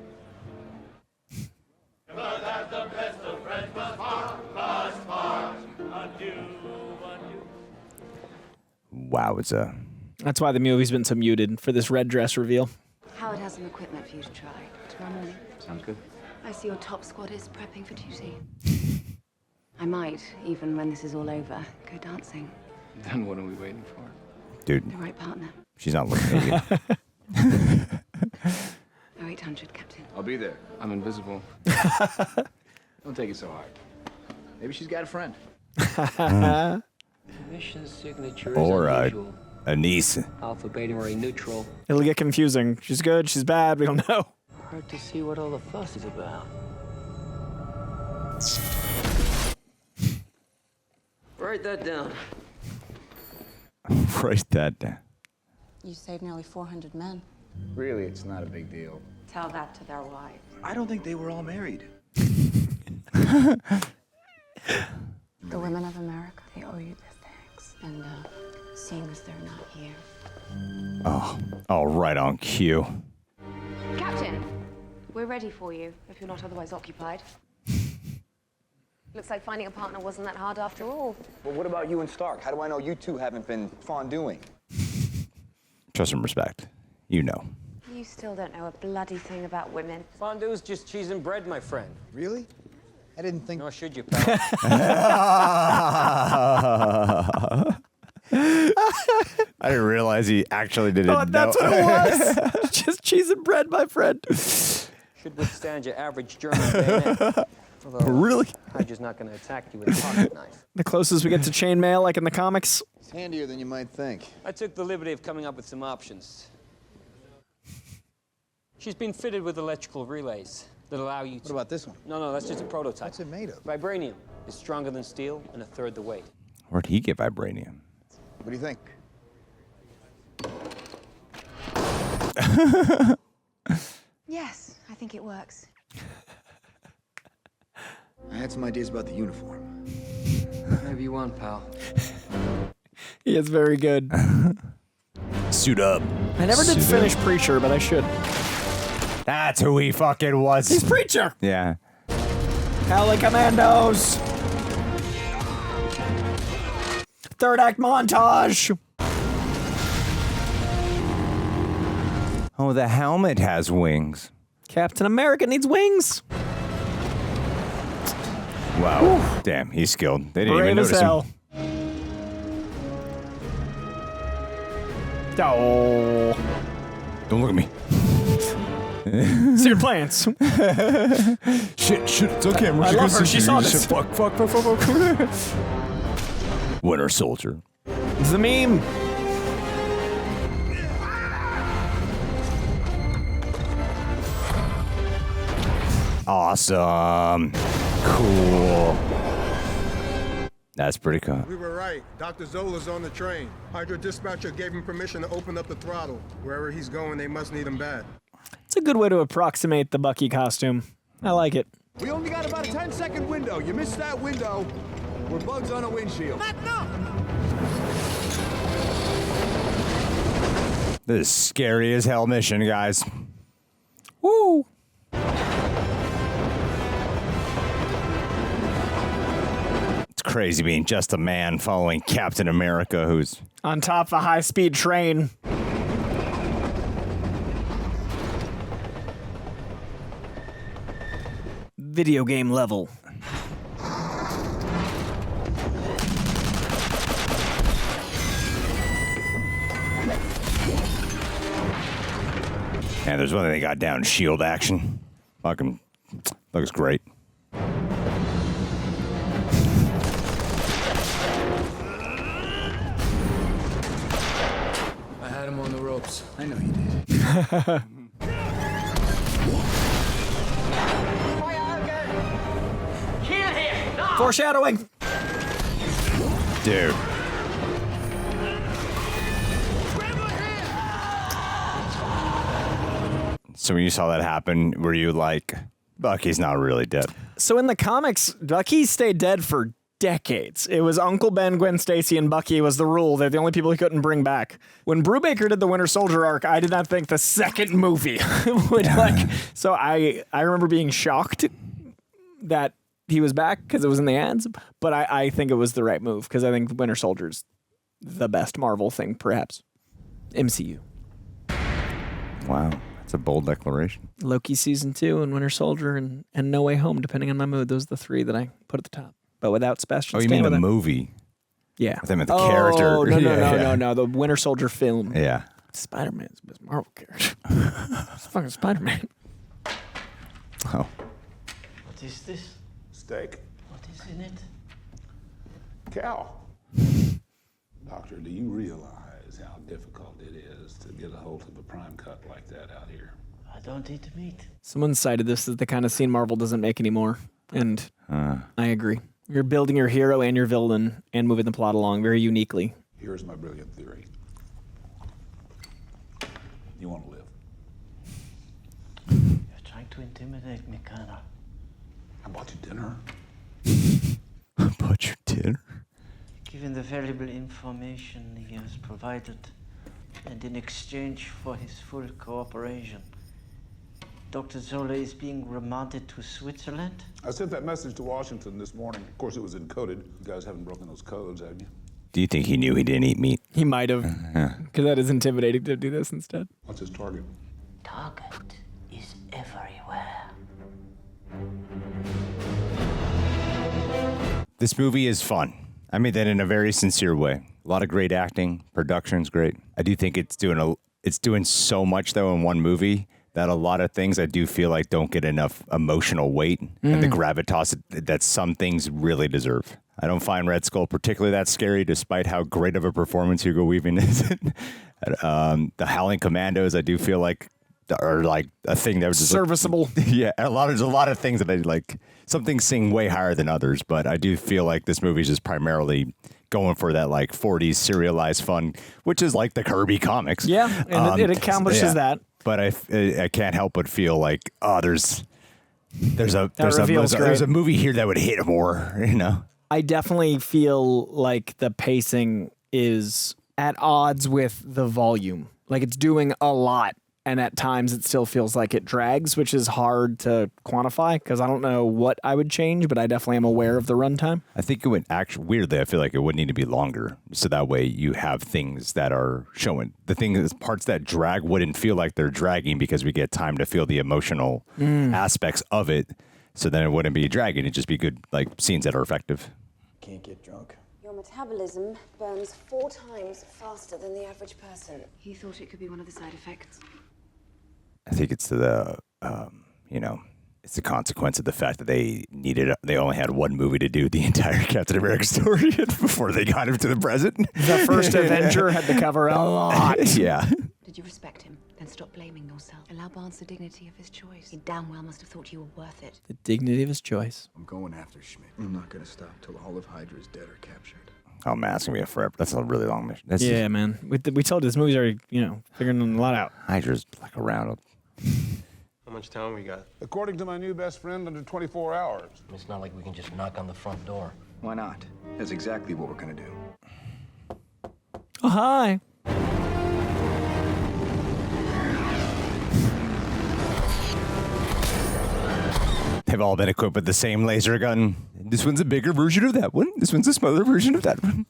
Wow, it's a... That's why the movie's been so muted for this red dress reveal. Howard has some equipment for you to try tomorrow morning. Sounds good. I see your top squad is prepping for duty. I might, even when this is all over, go dancing. Then what are we waiting for? Dude, The right partner. she's not looking at you. 0800, Captain. I'll be there. I'm invisible. Don't take it so hard. Maybe she's got a friend. Mission signature is Or unusual. a niece. Alphabetically neutral. It'll get confusing. She's good, she's bad, we don't know. Hard to see what all the fuss is about. Write that down. Write that down. You saved nearly 400 men. Really, it's not a big deal. Tell that to their wives. I don't think they were all married. The women of America, they owe you their thanks. And seeing as they're not here. Oh, right on cue. Captain, we're ready for you, if you're not otherwise occupied. Looks like finding a partner wasn't that hard after all. But what about you and Stark? How do I know you two haven't been fondueing? Trust and respect. You know. You still don't know a bloody thing about women. Fondue's just cheese and bread, my friend. Really? I didn't think... Nor should you, pal. I didn't realize he actually didn't know. That's what it was. Just cheese and bread, my friend. Should withstand your average German bayonet. Although, really? Hydra's not going to attack you with a pocket knife. The closest we get to chainmail, like in the comics. It's handier than you might think. I took the liberty of coming up with some options. She's been fitted with electrical relays that allow you to... What about this one? No, that's just a prototype. What's it made of? Vibranium. It's stronger than steel and a third the weight. Where'd he get vibranium? What do you think? Yes, I think it works. I had some ideas about the uniform. Maybe you won, pal. He is very good. Suit up. I never did finish Preacher, but I should. That's who he fucking was. He's Preacher! Yeah. Howling Commandos! Third act montage! Oh, the helmet has wings. Captain America needs wings. Wow. Whew. Damn, he's skilled. They didn't Brave even as notice hell. him. Oh. Don't look at me. See your plans. Shit, it's okay. I love her. She saw this. Fuck. Winter Soldier. It's the meme. Awesome. Cool. That's pretty cool. We were right. Dr. Zola's on the train. Hydra dispatcher gave him permission to open up the throttle. Wherever he's going, they must need him bad. It's a good way to approximate the Bucky costume. I like it. We only got about a 10-second window. You missed that window. We're bugs on a windshield. This is scary as hell mission, guys. Woo! It's crazy being just a man following Captain America who's on top of a high-speed train. Video game level. And there's one thing they got down, shield action. Fucking looks great. I had him on the ropes. I know you did. Foreshadowing. Dude. So when you saw that happen, were you like, Bucky's not really dead? So in the comics, Bucky stayed dead for decades. It was Uncle Ben, Gwen Stacy, and Bucky was the rule. They're the only people he couldn't bring back. When Brubaker did the Winter Soldier arc, I did not think the second movie would So I remember being shocked that he was back because it was in the ads, but I think it was the right move because I think Winter Soldier's the best Marvel thing, perhaps. MCU. Wow. That's a bold declaration. Loki season 2 and Winter Soldier and No Way Home, depending on my mood. Those are the three that I put at the top. But without Sebastian Oh, you Stan mean the with it. movie? Yeah. I meant the character. Oh, no, Yeah. no. The Winter Soldier film. Yeah. Spider-Man's the best Marvel character. It's fucking Spider-Man. Oh. What is this? Steak. What is in it? Cow. Doctor, do you realize how difficult it is to get a hold of a prime cut like that out here? I don't eat meat. Someone cited this as the kind of scene Marvel doesn't make anymore. And I agree. You're building your hero and your villain and moving the plot along very uniquely. Here's my brilliant theory. You want to live. You're trying to intimidate me, Colonel. I bought you dinner. Bought you dinner? Given the valuable information he has provided, and in exchange for his full cooperation, Dr. Zola is being remanded to Switzerland? I sent that message to Washington this morning. Of course, it was encoded. You guys haven't broken those codes, have you? Do you think he knew he didn't eat meat? He might have. Because that is intimidating to do this instead. What's his target? Target is everywhere. This movie is fun. I mean that in a very sincere way. A lot of great acting. Production's great. I do think it's doing so much, though, in one movie that a lot of things I do feel like don't get enough emotional weight and the gravitas that some things really deserve. I don't find Red Skull particularly that scary, despite how great of a performance Hugo Weaving is. The Howling Commandos, I do feel like are like a thing that was just serviceable. Yeah, there's a lot of things that I like. Some things sing way higher than others, but I do feel like this movie is just primarily going for that like 40s serialized fun, which is like the Kirby comics. Yeah, and it accomplishes that. But I can't help but feel like, oh, there's a movie here that would hit more, you know. I definitely feel like the pacing is at odds with the volume. Like it's doing a lot, and at times it still feels like it drags, which is hard to quantify because I don't know what I would change, but I definitely am aware of the runtime. I think it would actually, weirdly, I feel like it would need to be longer. So that way you have things that are showing. The thing is, parts that drag wouldn't feel like they're dragging because we get time to feel the emotional aspects of it. So then it wouldn't be dragging. It'd just be good, like, scenes that are effective. Can't get drunk. Your metabolism burns 4 times faster than the average person. He thought it could be one of the side effects. I think it's the, it's the consequence of the fact that they only had one movie to do the entire Captain America story before they got him to the present. The first Avenger had to cover a lot. Yeah. Did you respect him? Then stop blaming yourself. Allow Barnes the dignity of his choice. He damn well must have thought you were worth it. The dignity of his choice. I'm going after Schmidt. I'm not gonna stop till all of Hydra is dead or captured. Oh man, it's gonna be a forever. That's a really long mission. Yeah, man. We told you this movie's already, figuring a lot out. Hydra's like around. How much time we got? According to my new best friend, under 24 hours. It's not like we can just knock on the front door. Why not? That's exactly what we're gonna do. Oh, hi. They've all been equipped with the same laser gun. This one's a bigger version of that one. This one's a smaller version of that one.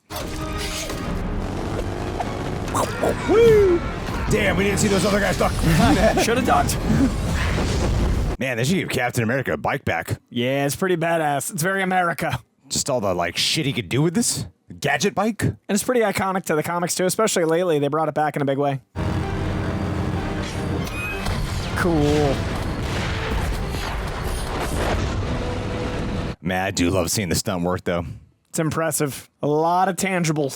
Woo! Damn, we didn't see those other guys duck. Should have ducked. Man, they should give Captain America a bike back. Yeah, it's pretty badass. It's very America. Just all the shit he could do with this gadget bike. And it's pretty iconic to the comics too, especially lately. They brought it back in a big way. Cool. Man, I do love seeing the stunt work though. It's impressive. A lot of tangible.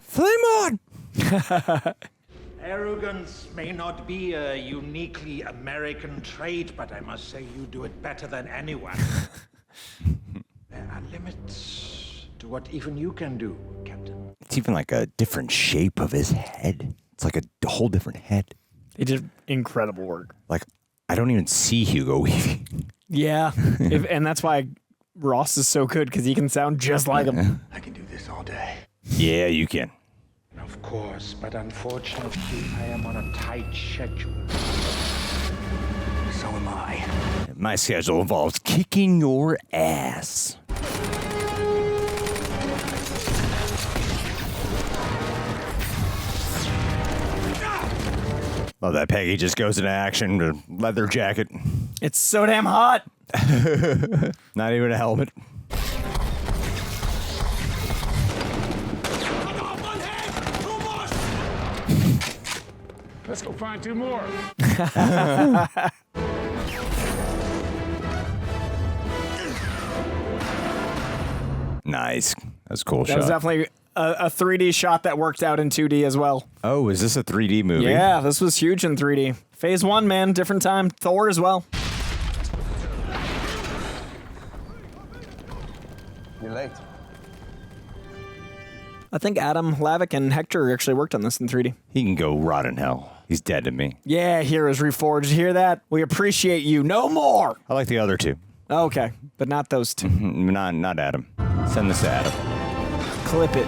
Flame on! Arrogance may not be a uniquely American trait, but I must say you do it better than anyone. There are limits to what even you can do, Captain. It's even like a different shape of his head. It's like a whole different head. They did incredible work. Like, I don't even see Hugo Weaving. Yeah, and that's why Ross is so good, because he can sound just like him. I can do this all day. Yeah, you can. Of course, but unfortunately, I am on a tight schedule. So am I. My schedule involves kicking your ass. Love that Peggy just goes into action with a leather jacket. It's so damn hot. Not even a helmet. Let's go find 2 more. Nice. That's a cool That shot. was definitely a 3D shot that worked out in 2D as well. Oh, is this a 3D movie? Yeah, this was huge in 3D. Phase 1, man, different time. Thor as well. You're late. I think Adam, Lavick, and Hector actually worked on this in 3D. He can go rot in hell. He's dead to me. Yeah, Heroes Reforged. You hear that? We appreciate you. No more. I like the other 2. Okay, but not those 2. Not Adam. Send this to Adam. Clip it.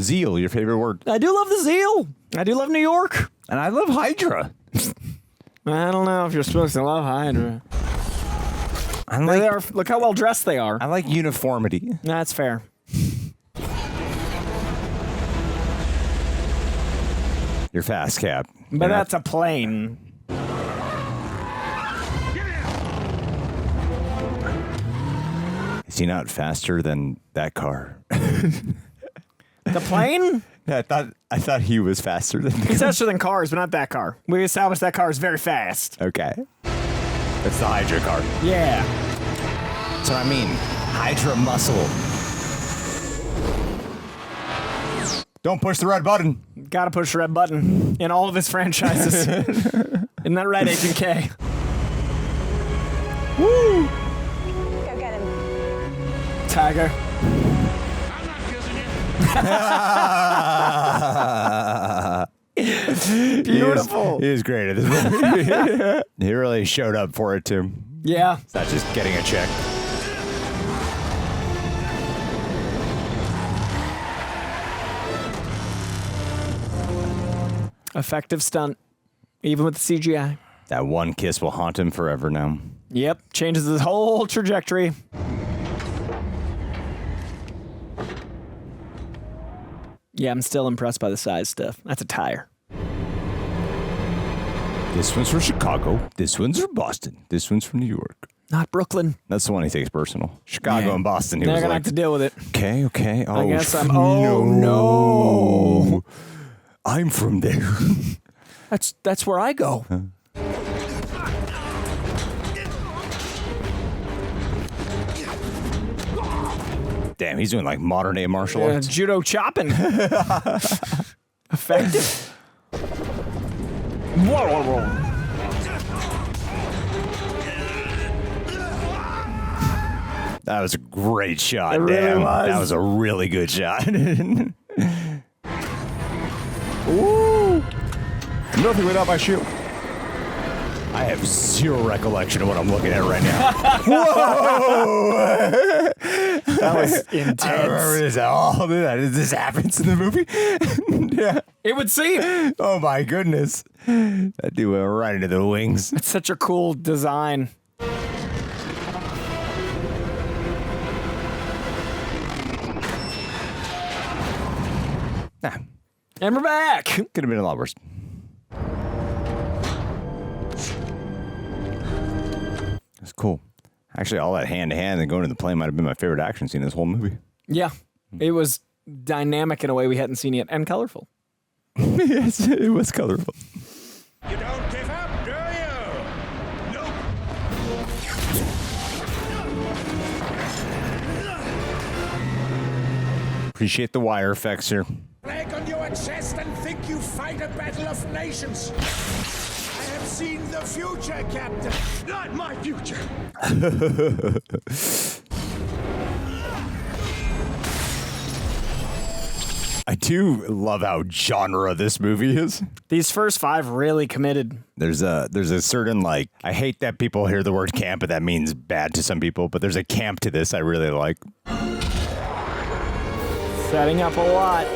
Zeal, your favorite word. I do love the zeal. I do love New York. And I love Hydra. I don't know if you're supposed to love Hydra. Look how well dressed they are. I like uniformity. That's fair. You're fast, Cap. But that's a plane. Is he not faster than that car? The plane? Yeah, I thought he was faster than the He's car. faster than cars, but not that car. We established that car is very fast. Okay. It's the Hydra car. Yeah. That's what I mean. Hydra muscle. Don't push the red button. Gotta push the red button in all of his franchises. Isn't that right, Agent K? Woo! Go get him. Tiger. Beautiful. He is great at this movie. He really showed up for it too. Yeah. It's not just getting a check. Effective stunt, even with the CGI. That one kiss will haunt him forever now. Yep, changes his whole trajectory. Yeah, I'm still impressed by the size stuff. That's a tire. This one's from Chicago. This one's from Boston. This one's from New York. Not Brooklyn. That's the one he takes personal. Chicago and Boston. He They're was gonna like, have to deal with it. Okay. Oh, I guess I'm. Oh no! I'm from there. That's where I go. Huh? Damn, he's doing like modern day martial arts. Judo chopping. Effective. Whoa. That was a great shot. It really Damn, was. that was a really good shot. Ooh. Nothing without my shield. I have zero recollection of what I'm looking at right now. Whoa! That was intense. I remember this. Oh, this happens in the movie. Yeah. It would seem. Oh my goodness. That dude went right into the wings. It's such a cool design. Nah. And we're back. Could have been a lot worse. That's cool. Actually, all that hand-to-hand and going to the plane might have been my favorite action scene in this whole movie. Yeah. It was dynamic in a way we hadn't seen yet, and colorful. Yes, it was colorful. You don't give up, do you? Nope. Appreciate the wire effects here. Flag on your chest and think you fight a battle of nations. I have seen the future, Captain. Not my future. I do love how genre this movie is. These first 5 really committed. There's a certain, like, I hate that people hear the word camp, but that means bad to some people, but there's a camp to this I really like. Setting up a lot.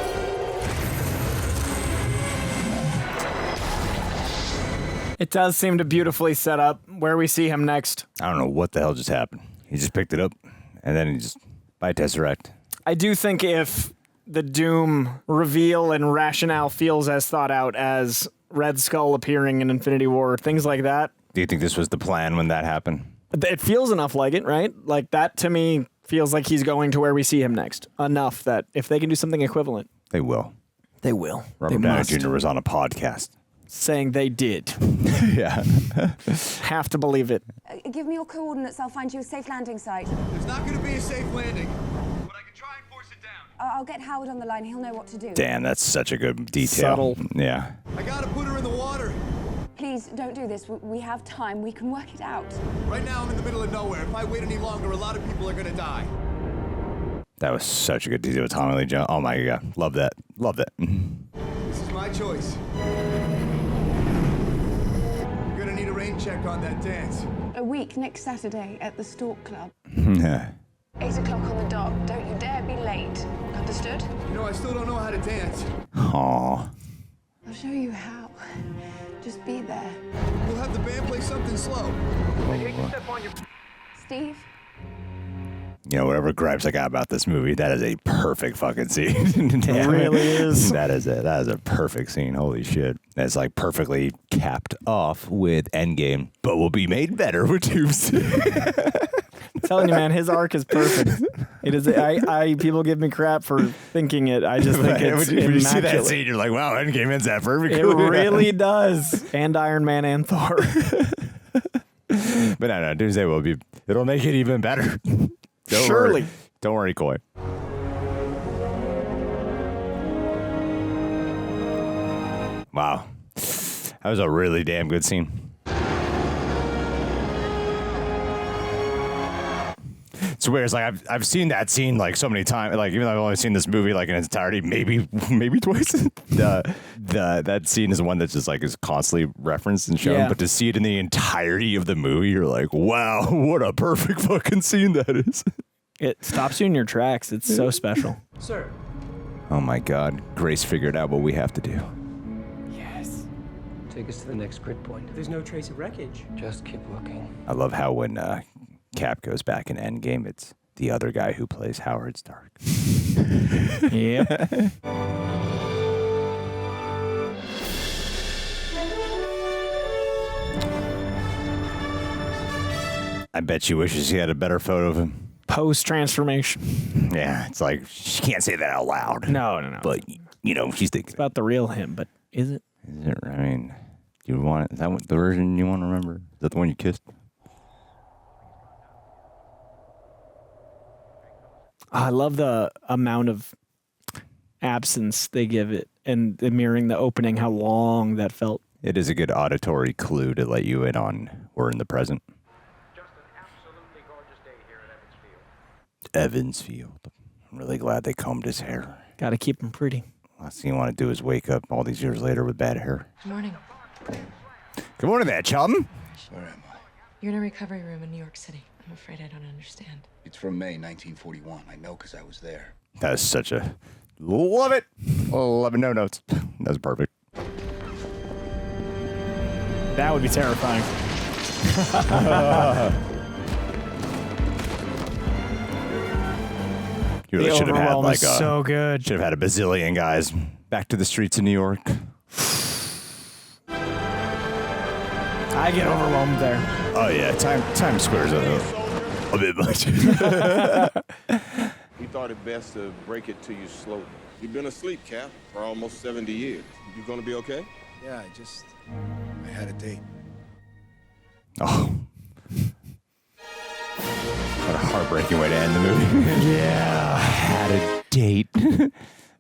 It does seem to beautifully set up where we see him next. I don't know what the hell just happened. He just picked it up, and then he just, by Tesseract. I do think if the Doom reveal and rationale feels as thought out as Red Skull appearing in Infinity War, things like that. Do you think this was the plan when that happened? It feels enough like it, right? Like that to me feels like he's going to where we see him next. Enough that if they can do something equivalent. They will. They will. Robert Downey Jr. was on a podcast. Saying they did. Yeah. Have to believe it. Give me your coordinates. I'll find you a safe landing site. There's not going to be a safe landing. I'll get Howard on the line. He'll know what to do. Damn, that's such a good detail. Subtle. Yeah. I gotta put her in the water. Please don't do this. We have time. We can work it out. Right now I'm in the middle of nowhere. If I wait any longer, a lot of people are gonna die. That was such a good detail with Tommy Lee Jones. Oh my God. Love that. Love that. This is my choice. You're gonna need a rain check on that dance. A week next Saturday at the Stork Club. 8 o'clock on the dot. Don't you dare be late. Understood? You know, I still don't know how to dance. Aw. I'll show you how. Just be there. We'll have the band play something slow. Steve? You know, whatever gripes I got about this movie, that is a perfect fucking scene. It really is. That is a perfect scene. Holy shit. That's like perfectly capped off with Endgame, but will be made better with Doomsday. I'm telling you, man, his arc is perfect. It is. People give me crap for thinking it. I just think it's when you see that immaculate. scene, you're like, wow, Endgame ends that perfectly. It really does. And Iron Man and Thor. But no, Doomsday will be. It'll make it even better. Don't Surely. Worry. Don't worry, Coy. Wow. That was a really damn good scene. It's weird. It's like I've seen that scene like so many times. Like even though I've only seen this movie like in its entirety, maybe twice. That scene is one that just like is constantly referenced and shown. Yeah. But to see it in the entirety of the movie, you're like, wow, what a perfect fucking scene that is. It stops you in your tracks. It's so special. Sir. Oh my God, Grace figured out what we have to do. Yes. Take us to the next grid point. There's no trace of wreckage. Just keep looking. I love how when Cap goes back in Endgame, it's the other guy who plays Howard Stark. Yep. I bet she wishes she had a better photo of him. Post-transformation. Yeah, it's like, she can't say that out loud. No. But, you know, she's thinking. It's about the real him, but is it? Is it? I mean, do you want it? Is that what the version you want to remember? Is that the one you kissed? I love the amount of absence they give it and mirroring the opening, how long that felt. It is a good auditory clue to let you in on we're in the present. Evansfield. I'm really glad they combed his hair. Got to keep him pretty. Last thing you want to do is wake up all these years later with bad hair. Good morning. Good morning there, chum. Where am I? You're in a recovery room in New York City. I'm afraid I don't understand. It's from May 1941. I know because I was there. That is such a... Love it. 11 no notes. That's perfect. That would be terrifying. You really should have had like a... so good. Should have had a bazillion guys back to the streets of New York. I get overwhelmed there. Oh yeah, Times Square's a bit much. He thought it best to break it to you slowly. You've been asleep, Cap, for almost 70 years. You gonna be okay? Yeah, I had a date. Oh. What a heartbreaking way to end the movie. Yeah. Had a date.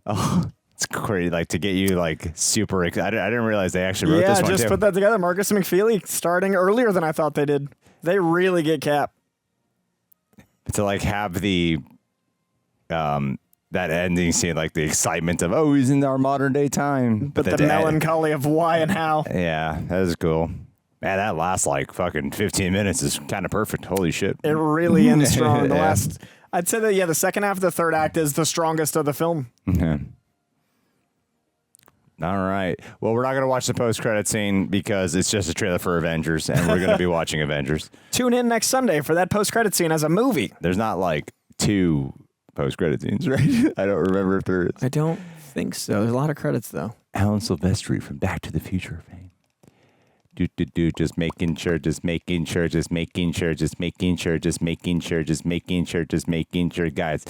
Oh, it's crazy. Like to get you like super excited. I didn't realize they actually wrote this one. Yeah, just put that together. Marcus and McFeely starting earlier than I thought they did. They really get Cap. To like have the that ending scene, like the excitement of, oh, he's in our modern day time. But the melancholy of why and how. Yeah, that is cool. Man, that last like fucking 15 minutes is kind of perfect. Holy shit. It really ends strong. The Yeah. last, I'd say that, the second half of the third act is the strongest of the film. Yeah. All right. Well, we're not going to watch the post-credit scene because it's just a trailer for Avengers, and we're going to be watching Avengers. Tune in next Sunday for that post-credit scene as a movie. There's not like 2 post-credit scenes, right? I don't remember if there is. I don't think so. There's a lot of credits, though. Alan Silvestri from Back to the Future fame. Just making sure, just making sure, just making sure, just making sure, just making sure, just making sure, just making sure. Guys,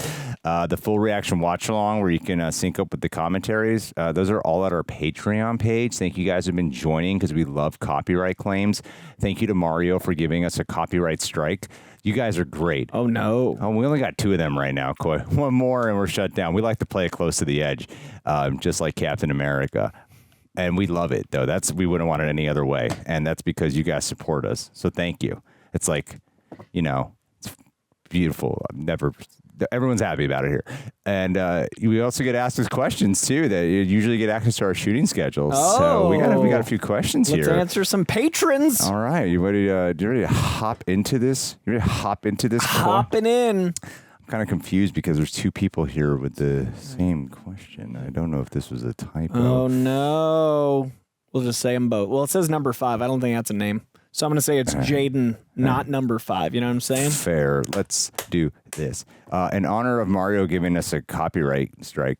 the full reaction watch along where you can sync up with the commentaries, those are all at our Patreon page. Thank you guys who have been joining because we love copyright claims. Thank you to Mario for giving us a copyright strike. You guys are great. Oh, no. Oh, we only got 2 of them right now, Coy. One more and we're shut down. We like to play it close to the edge, just like Captain America. And we love it, though. We wouldn't want it any other way. And that's because you guys support us. So thank you. It's like, it's beautiful. Everyone's happy about it here. And we also get asked us questions, too, that you usually get access to our shooting schedules. So we got a few questions here. Let's answer some patrons. All right. You ready to hop into this? You ready to hop into this? Hopping in. I'm kind of confused because there's 2 people here with the same question. I don't know if this was a typo. Oh, no. We'll just say them both. Well, it says number 5. I don't think that's a name. So I'm going to say it's Jaden, not number 5. You know what I'm saying? Fair. Let's do this. In honor of Mario giving us a copyright strike,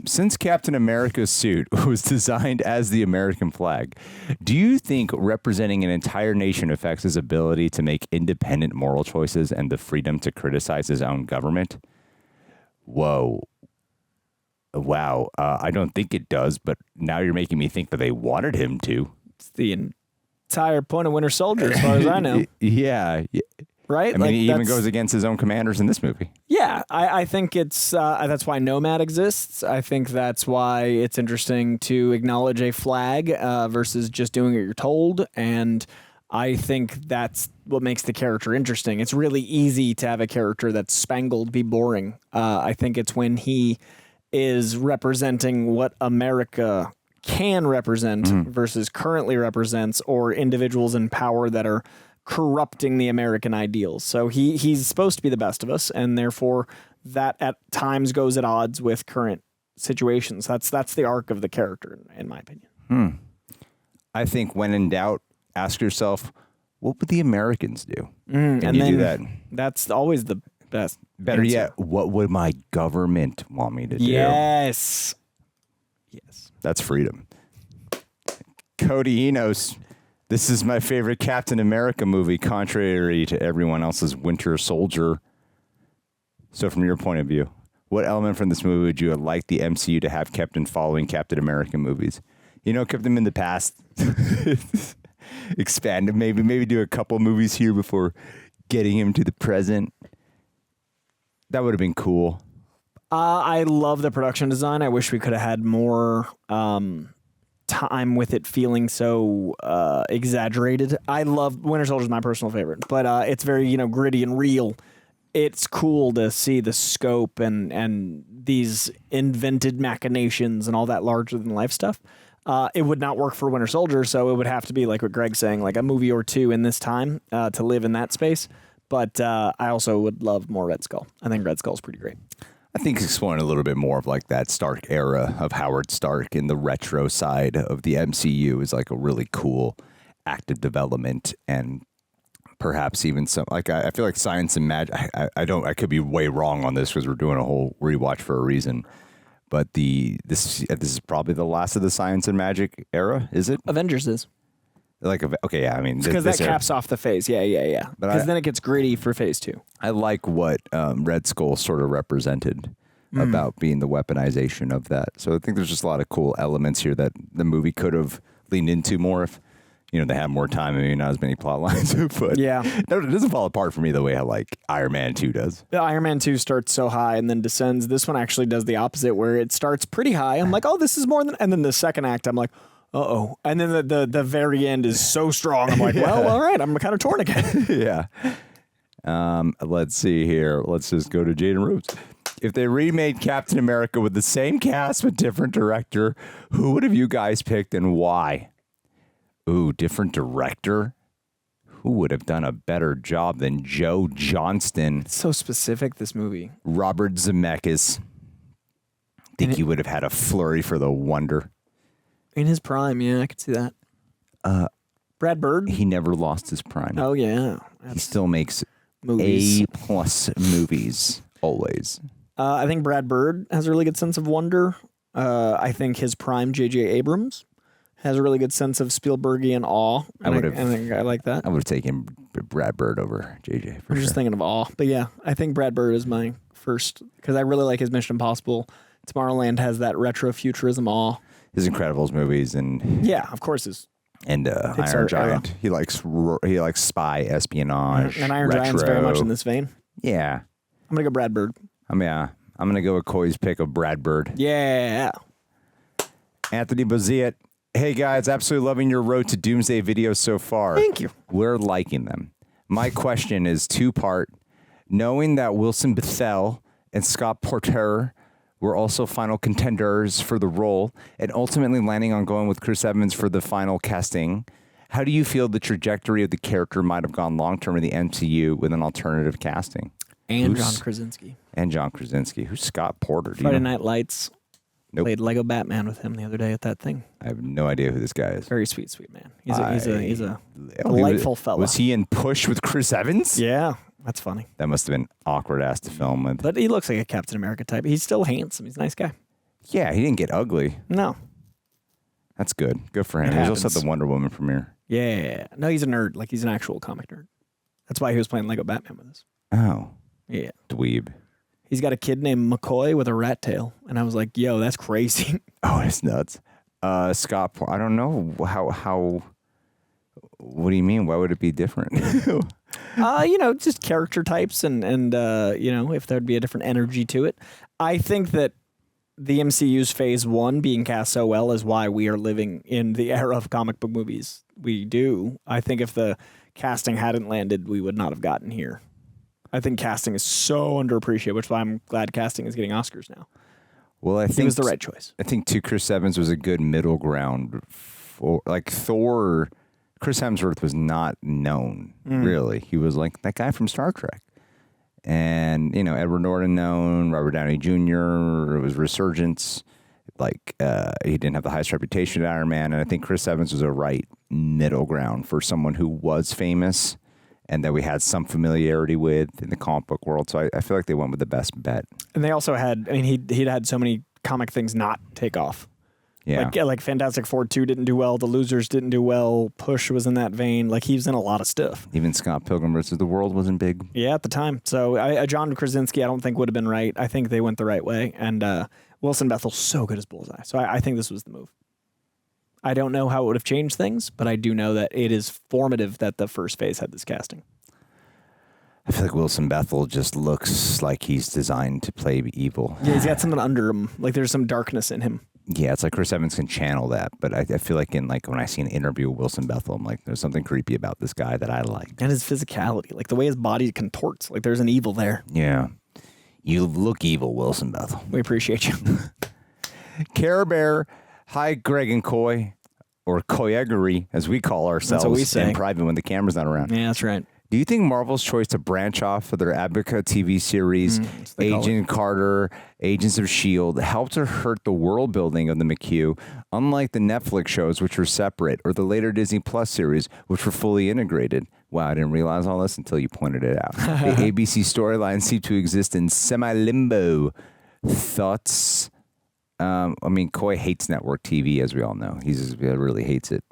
since Captain America's suit was designed as the American flag, do you think representing an entire nation affects his ability to make independent moral choices and the freedom to criticize his own government? Whoa. Wow. I don't think it does, but now you're making me think that they wanted him to. It's the entire point of Winter Soldier, as far as I know. Yeah. Right? I mean, he even goes against his own commanders in this movie. Yeah, I think it's that's why Nomad exists. I think that's why it's interesting to acknowledge a flag versus just doing what you're told. And I think that's what makes the character interesting. It's really easy to have a character that's spangled be boring. I think it's when he is representing what America can represent versus currently represents, or individuals in power that are corrupting the American ideals. So he's supposed to be the best of us, and therefore that at times goes at odds with current situations. That's the arc of the character, in my opinion. I think when in doubt, ask yourself, what would the Americans do? And you then do that. That's always the best. Better answer. yet, what would my government want me to do? Yes. That's freedom. Cody Enos, This is my favorite Captain America movie, contrary to everyone else's Winter Soldier. So from your point of view, what element from this movie would you like the MCU to have kept in following Captain America movies? You know, kept them in the past. Expand it, maybe do a couple movies here before getting him to the present. That would have been cool. I love the production design. I wish we could have had more time with it feeling so exaggerated. I love Winter Soldier is my personal favorite, but it's very gritty and real. It's cool to see the scope and these invented machinations and all that larger than life stuff. It would not work for Winter Soldier, so it would have to be like what Greg's saying, like a movie or two in this time to live in that space. But I also would love more Red Skull. I think Red Skull's pretty great. I think exploring a little bit more of like that Stark era of Howard Stark in the retro side of the MCU is like a really cool active development, and perhaps even some like I feel like Science and Magic. I could be way wrong on this because we're doing a whole rewatch for a reason. But this is probably the last of the Science and Magic era, is it? Avengers is. Like, okay, yeah, I mean... Because that caps off the phase, yeah. Because then it gets gritty for phase 2. I like what Red Skull sort of represented about being the weaponization of that. So I think there's just a lot of cool elements here that the movie could have leaned into more if, they had more time and maybe not as many plot lines. But yeah. It doesn't fall apart for me the way how, like, Iron Man 2 does. The Iron Man 2 starts so high and then descends. This one actually does the opposite, where it starts pretty high. I'm like, oh, this is more than... And then the second act, I'm like... Uh-oh. And then the very end is so strong. I'm like, well, all right, I'm kind of torn again. Yeah. Let's see here. Let's just go to Jaden Rhodes. If they remade Captain America with the same cast but different director, who would have you guys picked and why? Ooh, different director? Who would have done a better job than Joe Johnston? It's so specific, this movie. Robert Zemeckis. Think he would have had a flurry for the Wonder. In his prime, yeah, I could see that. Brad Bird? He never lost his prime. Oh, yeah. He still makes movies. A+ movies, always. I think Brad Bird has a really good sense of wonder. I think his prime, J.J. Abrams, has a really good sense of Spielbergian awe. I think I like that. I would have taken Brad Bird over J.J. I'm just thinking of awe. But yeah, I think Brad Bird is my first, because I really like his Mission Impossible. Tomorrowland has that retro futurism awe. His Incredibles movies and yeah, of course, Iron Giant. Era. He likes spy espionage. And Iron Giant's very much in this vein. Yeah, I'm gonna go Brad Bird. I'm gonna go with Coy's pick of Brad Bird. Yeah. Anthony Boziet. Hey guys, absolutely loving your Road to Doomsday videos so far. Thank you. We're liking them. My question is two-part. Knowing that Wilson Bethel and Scott Porter were also final contenders for the role, and ultimately landing on going with Chris Evans for the final casting, how do you feel the trajectory of the character might have gone long-term in the MCU with an alternative casting? And John Krasinski. And John Krasinski. Who's Scott Porter? Friday Night Lights. Nope. Played Lego Batman with him the other day at that thing. I have no idea who this guy is. Very sweet man. He's a delightful fella. Was he in Push with Chris Evans? Yeah. That's funny. That must have been awkward ass to film with. But he looks like a Captain America type. He's still handsome. He's a nice guy. Yeah, he didn't get ugly. No. That's good. Good for him. He was also at the Wonder Woman premiere. Yeah. No, he's a nerd. Like, he's an actual comic nerd. That's why he was playing Lego Batman with us. Oh. Yeah. Dweeb. He's got a kid named McCoy with a rat tail. And I was like, yo, that's crazy. Oh, it's nuts. Scott, I don't know how... What do you mean? Why would it be different? Just character types and if there'd be a different energy to it. I think that the MCU's Phase 1 being cast so well is why we are living in the era of comic book movies we do. I think if the casting hadn't landed, we would not have gotten here. I think casting is so underappreciated, which is why I'm glad casting is getting Oscars now. Well, I think it was the right choice. I think too, Chris Evans was a good middle ground for like Thor. Chris Hemsworth was not known, really. He was like that guy from Star Trek. And, Edward Norton known, Robert Downey Jr., it was resurgence. Like, he didn't have the highest reputation at Iron Man. And I think Chris Evans was a right middle ground for someone who was famous and that we had some familiarity with in the comic book world. So I feel like they went with the best bet. And they also had, he'd had so many comic things not take off. Yeah. Like Fantastic Four 2 didn't do well. The Losers didn't do well. Push was in that vein. Like, he was in a lot of stuff. Even Scott Pilgrim vs. the World wasn't big. Yeah, at the time. So John Krasinski, I don't think would have been right. I think they went the right way. And Wilson Bethel's so good as Bullseye. So I think this was the move. I don't know how it would have changed things, but I do know that it is formative that the first phase had this casting. I feel like Wilson Bethel just looks like he's designed to play evil. Yeah, he's got something under him. Like, there's some darkness in him. Yeah, it's like Chris Evans can channel that, but I feel like when I see an interview with Wilson Bethel, I'm like, there's something creepy about this guy that I like. And his physicality, like the way his body contorts, like there's an evil there. Yeah. You look evil, Wilson Bethel. We appreciate you. Care Bear, hi, Greg and Coy, or Coyegery, as we call ourselves That's what we say. in private when the camera's not around. Yeah, that's right. Do you think Marvel's choice to branch off for their Abaca TV series, Agent Carter, Agents of S.H.I.E.L.D., helped or hurt the world building of the McHugh, unlike the Netflix shows, which were separate, or the later Disney Plus series, which were fully integrated? Wow, I didn't realize all this until you pointed it out. The ABC storylines seem to exist in semi-limbo. Thoughts? Coy hates network TV, as we all know. He really hates it.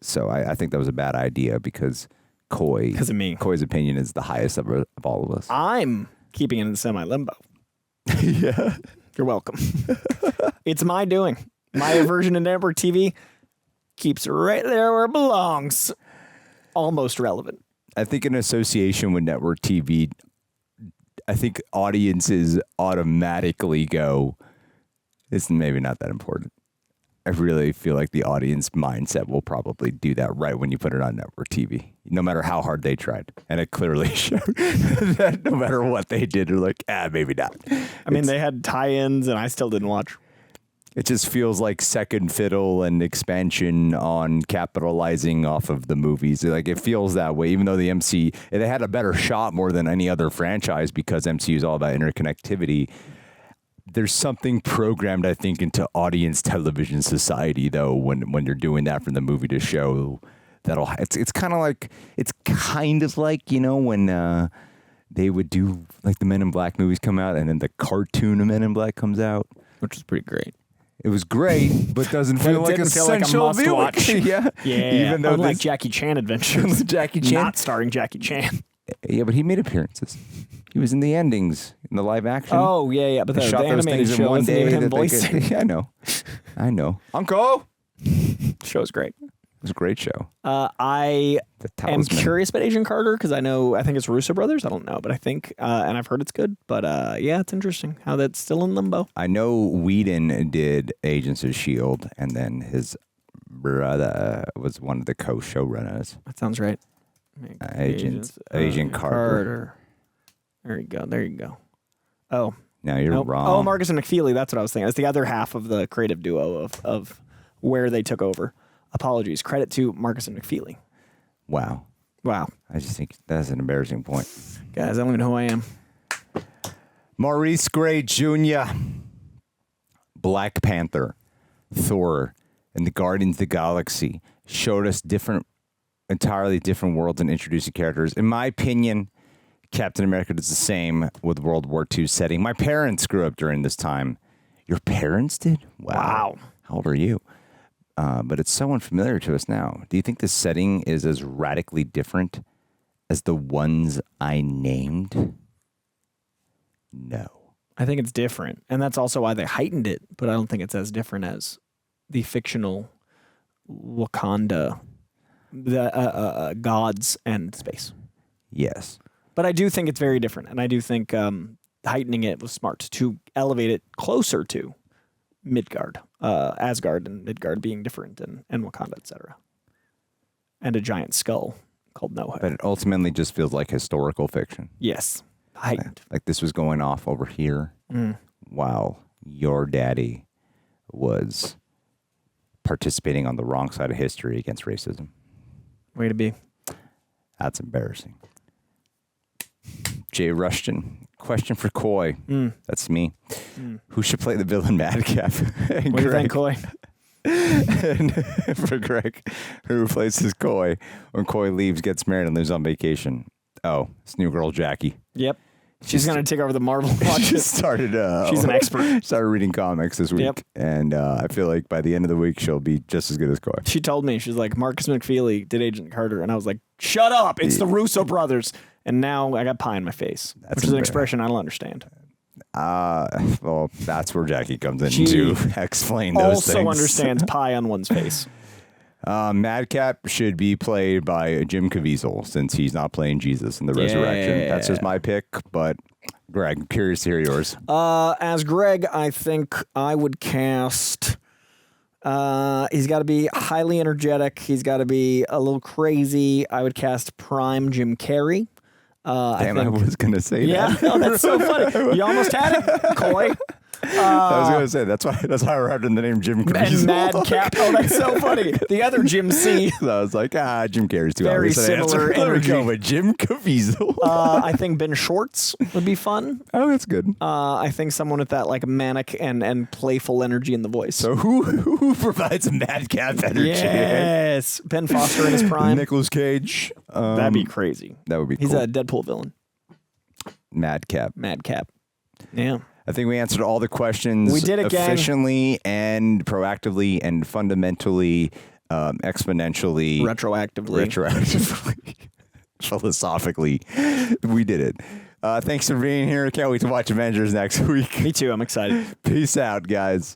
So I think that was a bad idea because because of me. Coy's opinion is the highest of all of us. I'm keeping it in semi-limbo. Yeah. You're welcome. It's my doing. My aversion to network TV keeps right there where it belongs. Almost relevant. I think in association with network TV, I think audiences automatically go, it's maybe not that important. I really feel like the audience mindset will probably do that right when you put it on network TV, no matter how hard they tried. And it clearly showed that no matter what they did, they're like, maybe not. I mean, they had tie-ins and I still didn't watch. It just feels like second fiddle and expansion on capitalizing off of the movies. Like, it feels that way, even though the MC, they had a better shot more than any other franchise because MCU is all about interconnectivity. There's something programmed, I think, into audience television society, though, when you're doing that from the movie to show. It's kind of like when they would do like the Men in Black movies come out, and then the cartoon of Men in Black comes out, which is pretty great. It was great, but doesn't feel like essential feel like a must watch. Yeah, Even though like Jackie Chan Adventures, Jackie Chan, not starring Jackie Chan. Yeah, but he made appearances. He was in the endings, in the live action. Oh, yeah. But the animated show wasn't even him voicing. Yeah, I know. Uncle! Show's great. It was a great show. I am curious about Agent Carter because I think it's Russo brothers. I don't know, but I think, and I've heard it's good. But yeah, it's interesting how that's still in limbo. I know Whedon did Agents of S.H.I.E.L.D., and then his brother was one of the co-showrunners. That sounds right. Agent Carter. There you go. Oh. No, you're wrong. Oh, Marcus and McFeely. That's what I was thinking. It's the other half of the creative duo of where they took over. Apologies. Credit to Marcus and McFeely. Wow. I just think that's an embarrassing point. Guys, I don't even know who I am. Maurice Gray Jr., Black Panther, Thor, and the Guardians of the Galaxy showed us entirely different worlds and introducing characters. In my opinion, Captain America does the same with World War II setting. My parents grew up during this time. Your parents did? Wow. How old are you? But it's so unfamiliar to us now. Do you think the setting is as radically different as the ones I named? No. I think it's different. And that's also why they heightened it. But I don't think it's as different as the fictional Wakanda, the gods and space. Yes. But I do think it's very different. And I do think heightening it was smart to elevate it closer to Midgard, Asgard and Midgard being different and Wakanda, etc. And a giant skull called Noah. But it ultimately just feels like historical fiction. Yes. Heightened. Like this was going off over here while your daddy was participating on the wrong side of history against racism. Way to be. That's embarrassing. Jay Rushton, question for Coy. That's me. Who should play the villain Madcap? What do you think, Coy? And for Greg, who replaces Coy when Coy leaves, gets married, and lives on vacation? Oh, it's new girl Jackie. Yep. She's going to take over the Marvel watches. She started. She's an expert. Started reading comics this week, Yep. and I feel like by the end of the week she'll be just as good as Coy. She told me, she's like, Marcus McFeely did Agent Carter, and I was like, shut up, it's the Russo brothers. And now I got pie in my face, which is an expression I don't understand. Well, that's where Jackie comes in to explain those things. Also understands pie on one's face. Madcap should be played by Jim Caviezel since he's not playing Jesus in the Resurrection. That's just my pick, but Greg, I'm curious to hear yours. As Greg, I think I would cast... he's got to be highly energetic. He's got to be a little crazy. I would cast prime Jim Carrey. I was going to say that. Yeah, oh, that's so funny. You almost had it, Coy. I was going to say, that's why we're having the name Jim Caviezel. And Madcap. Oh, that's so funny. The other Jim C. So I was like, Jim Carrey's too Very obvious. similar There we energy. go with Jim Caviezel. I think Ben Schwartz would be fun. Oh, that's good. I think someone with that like manic and playful energy in the voice. So who provides Madcap energy? Yes. Ben Foster in his prime. Nicolas Cage. That'd be crazy. That would be He's cool. a Deadpool villain. Madcap. Yeah. I think we answered all the questions We did it, gang. efficiently and proactively and fundamentally, exponentially, retroactively, philosophically. We did it. Thanks for being here. Can't wait to watch Avengers next week. Me too. I'm excited. Peace out, guys.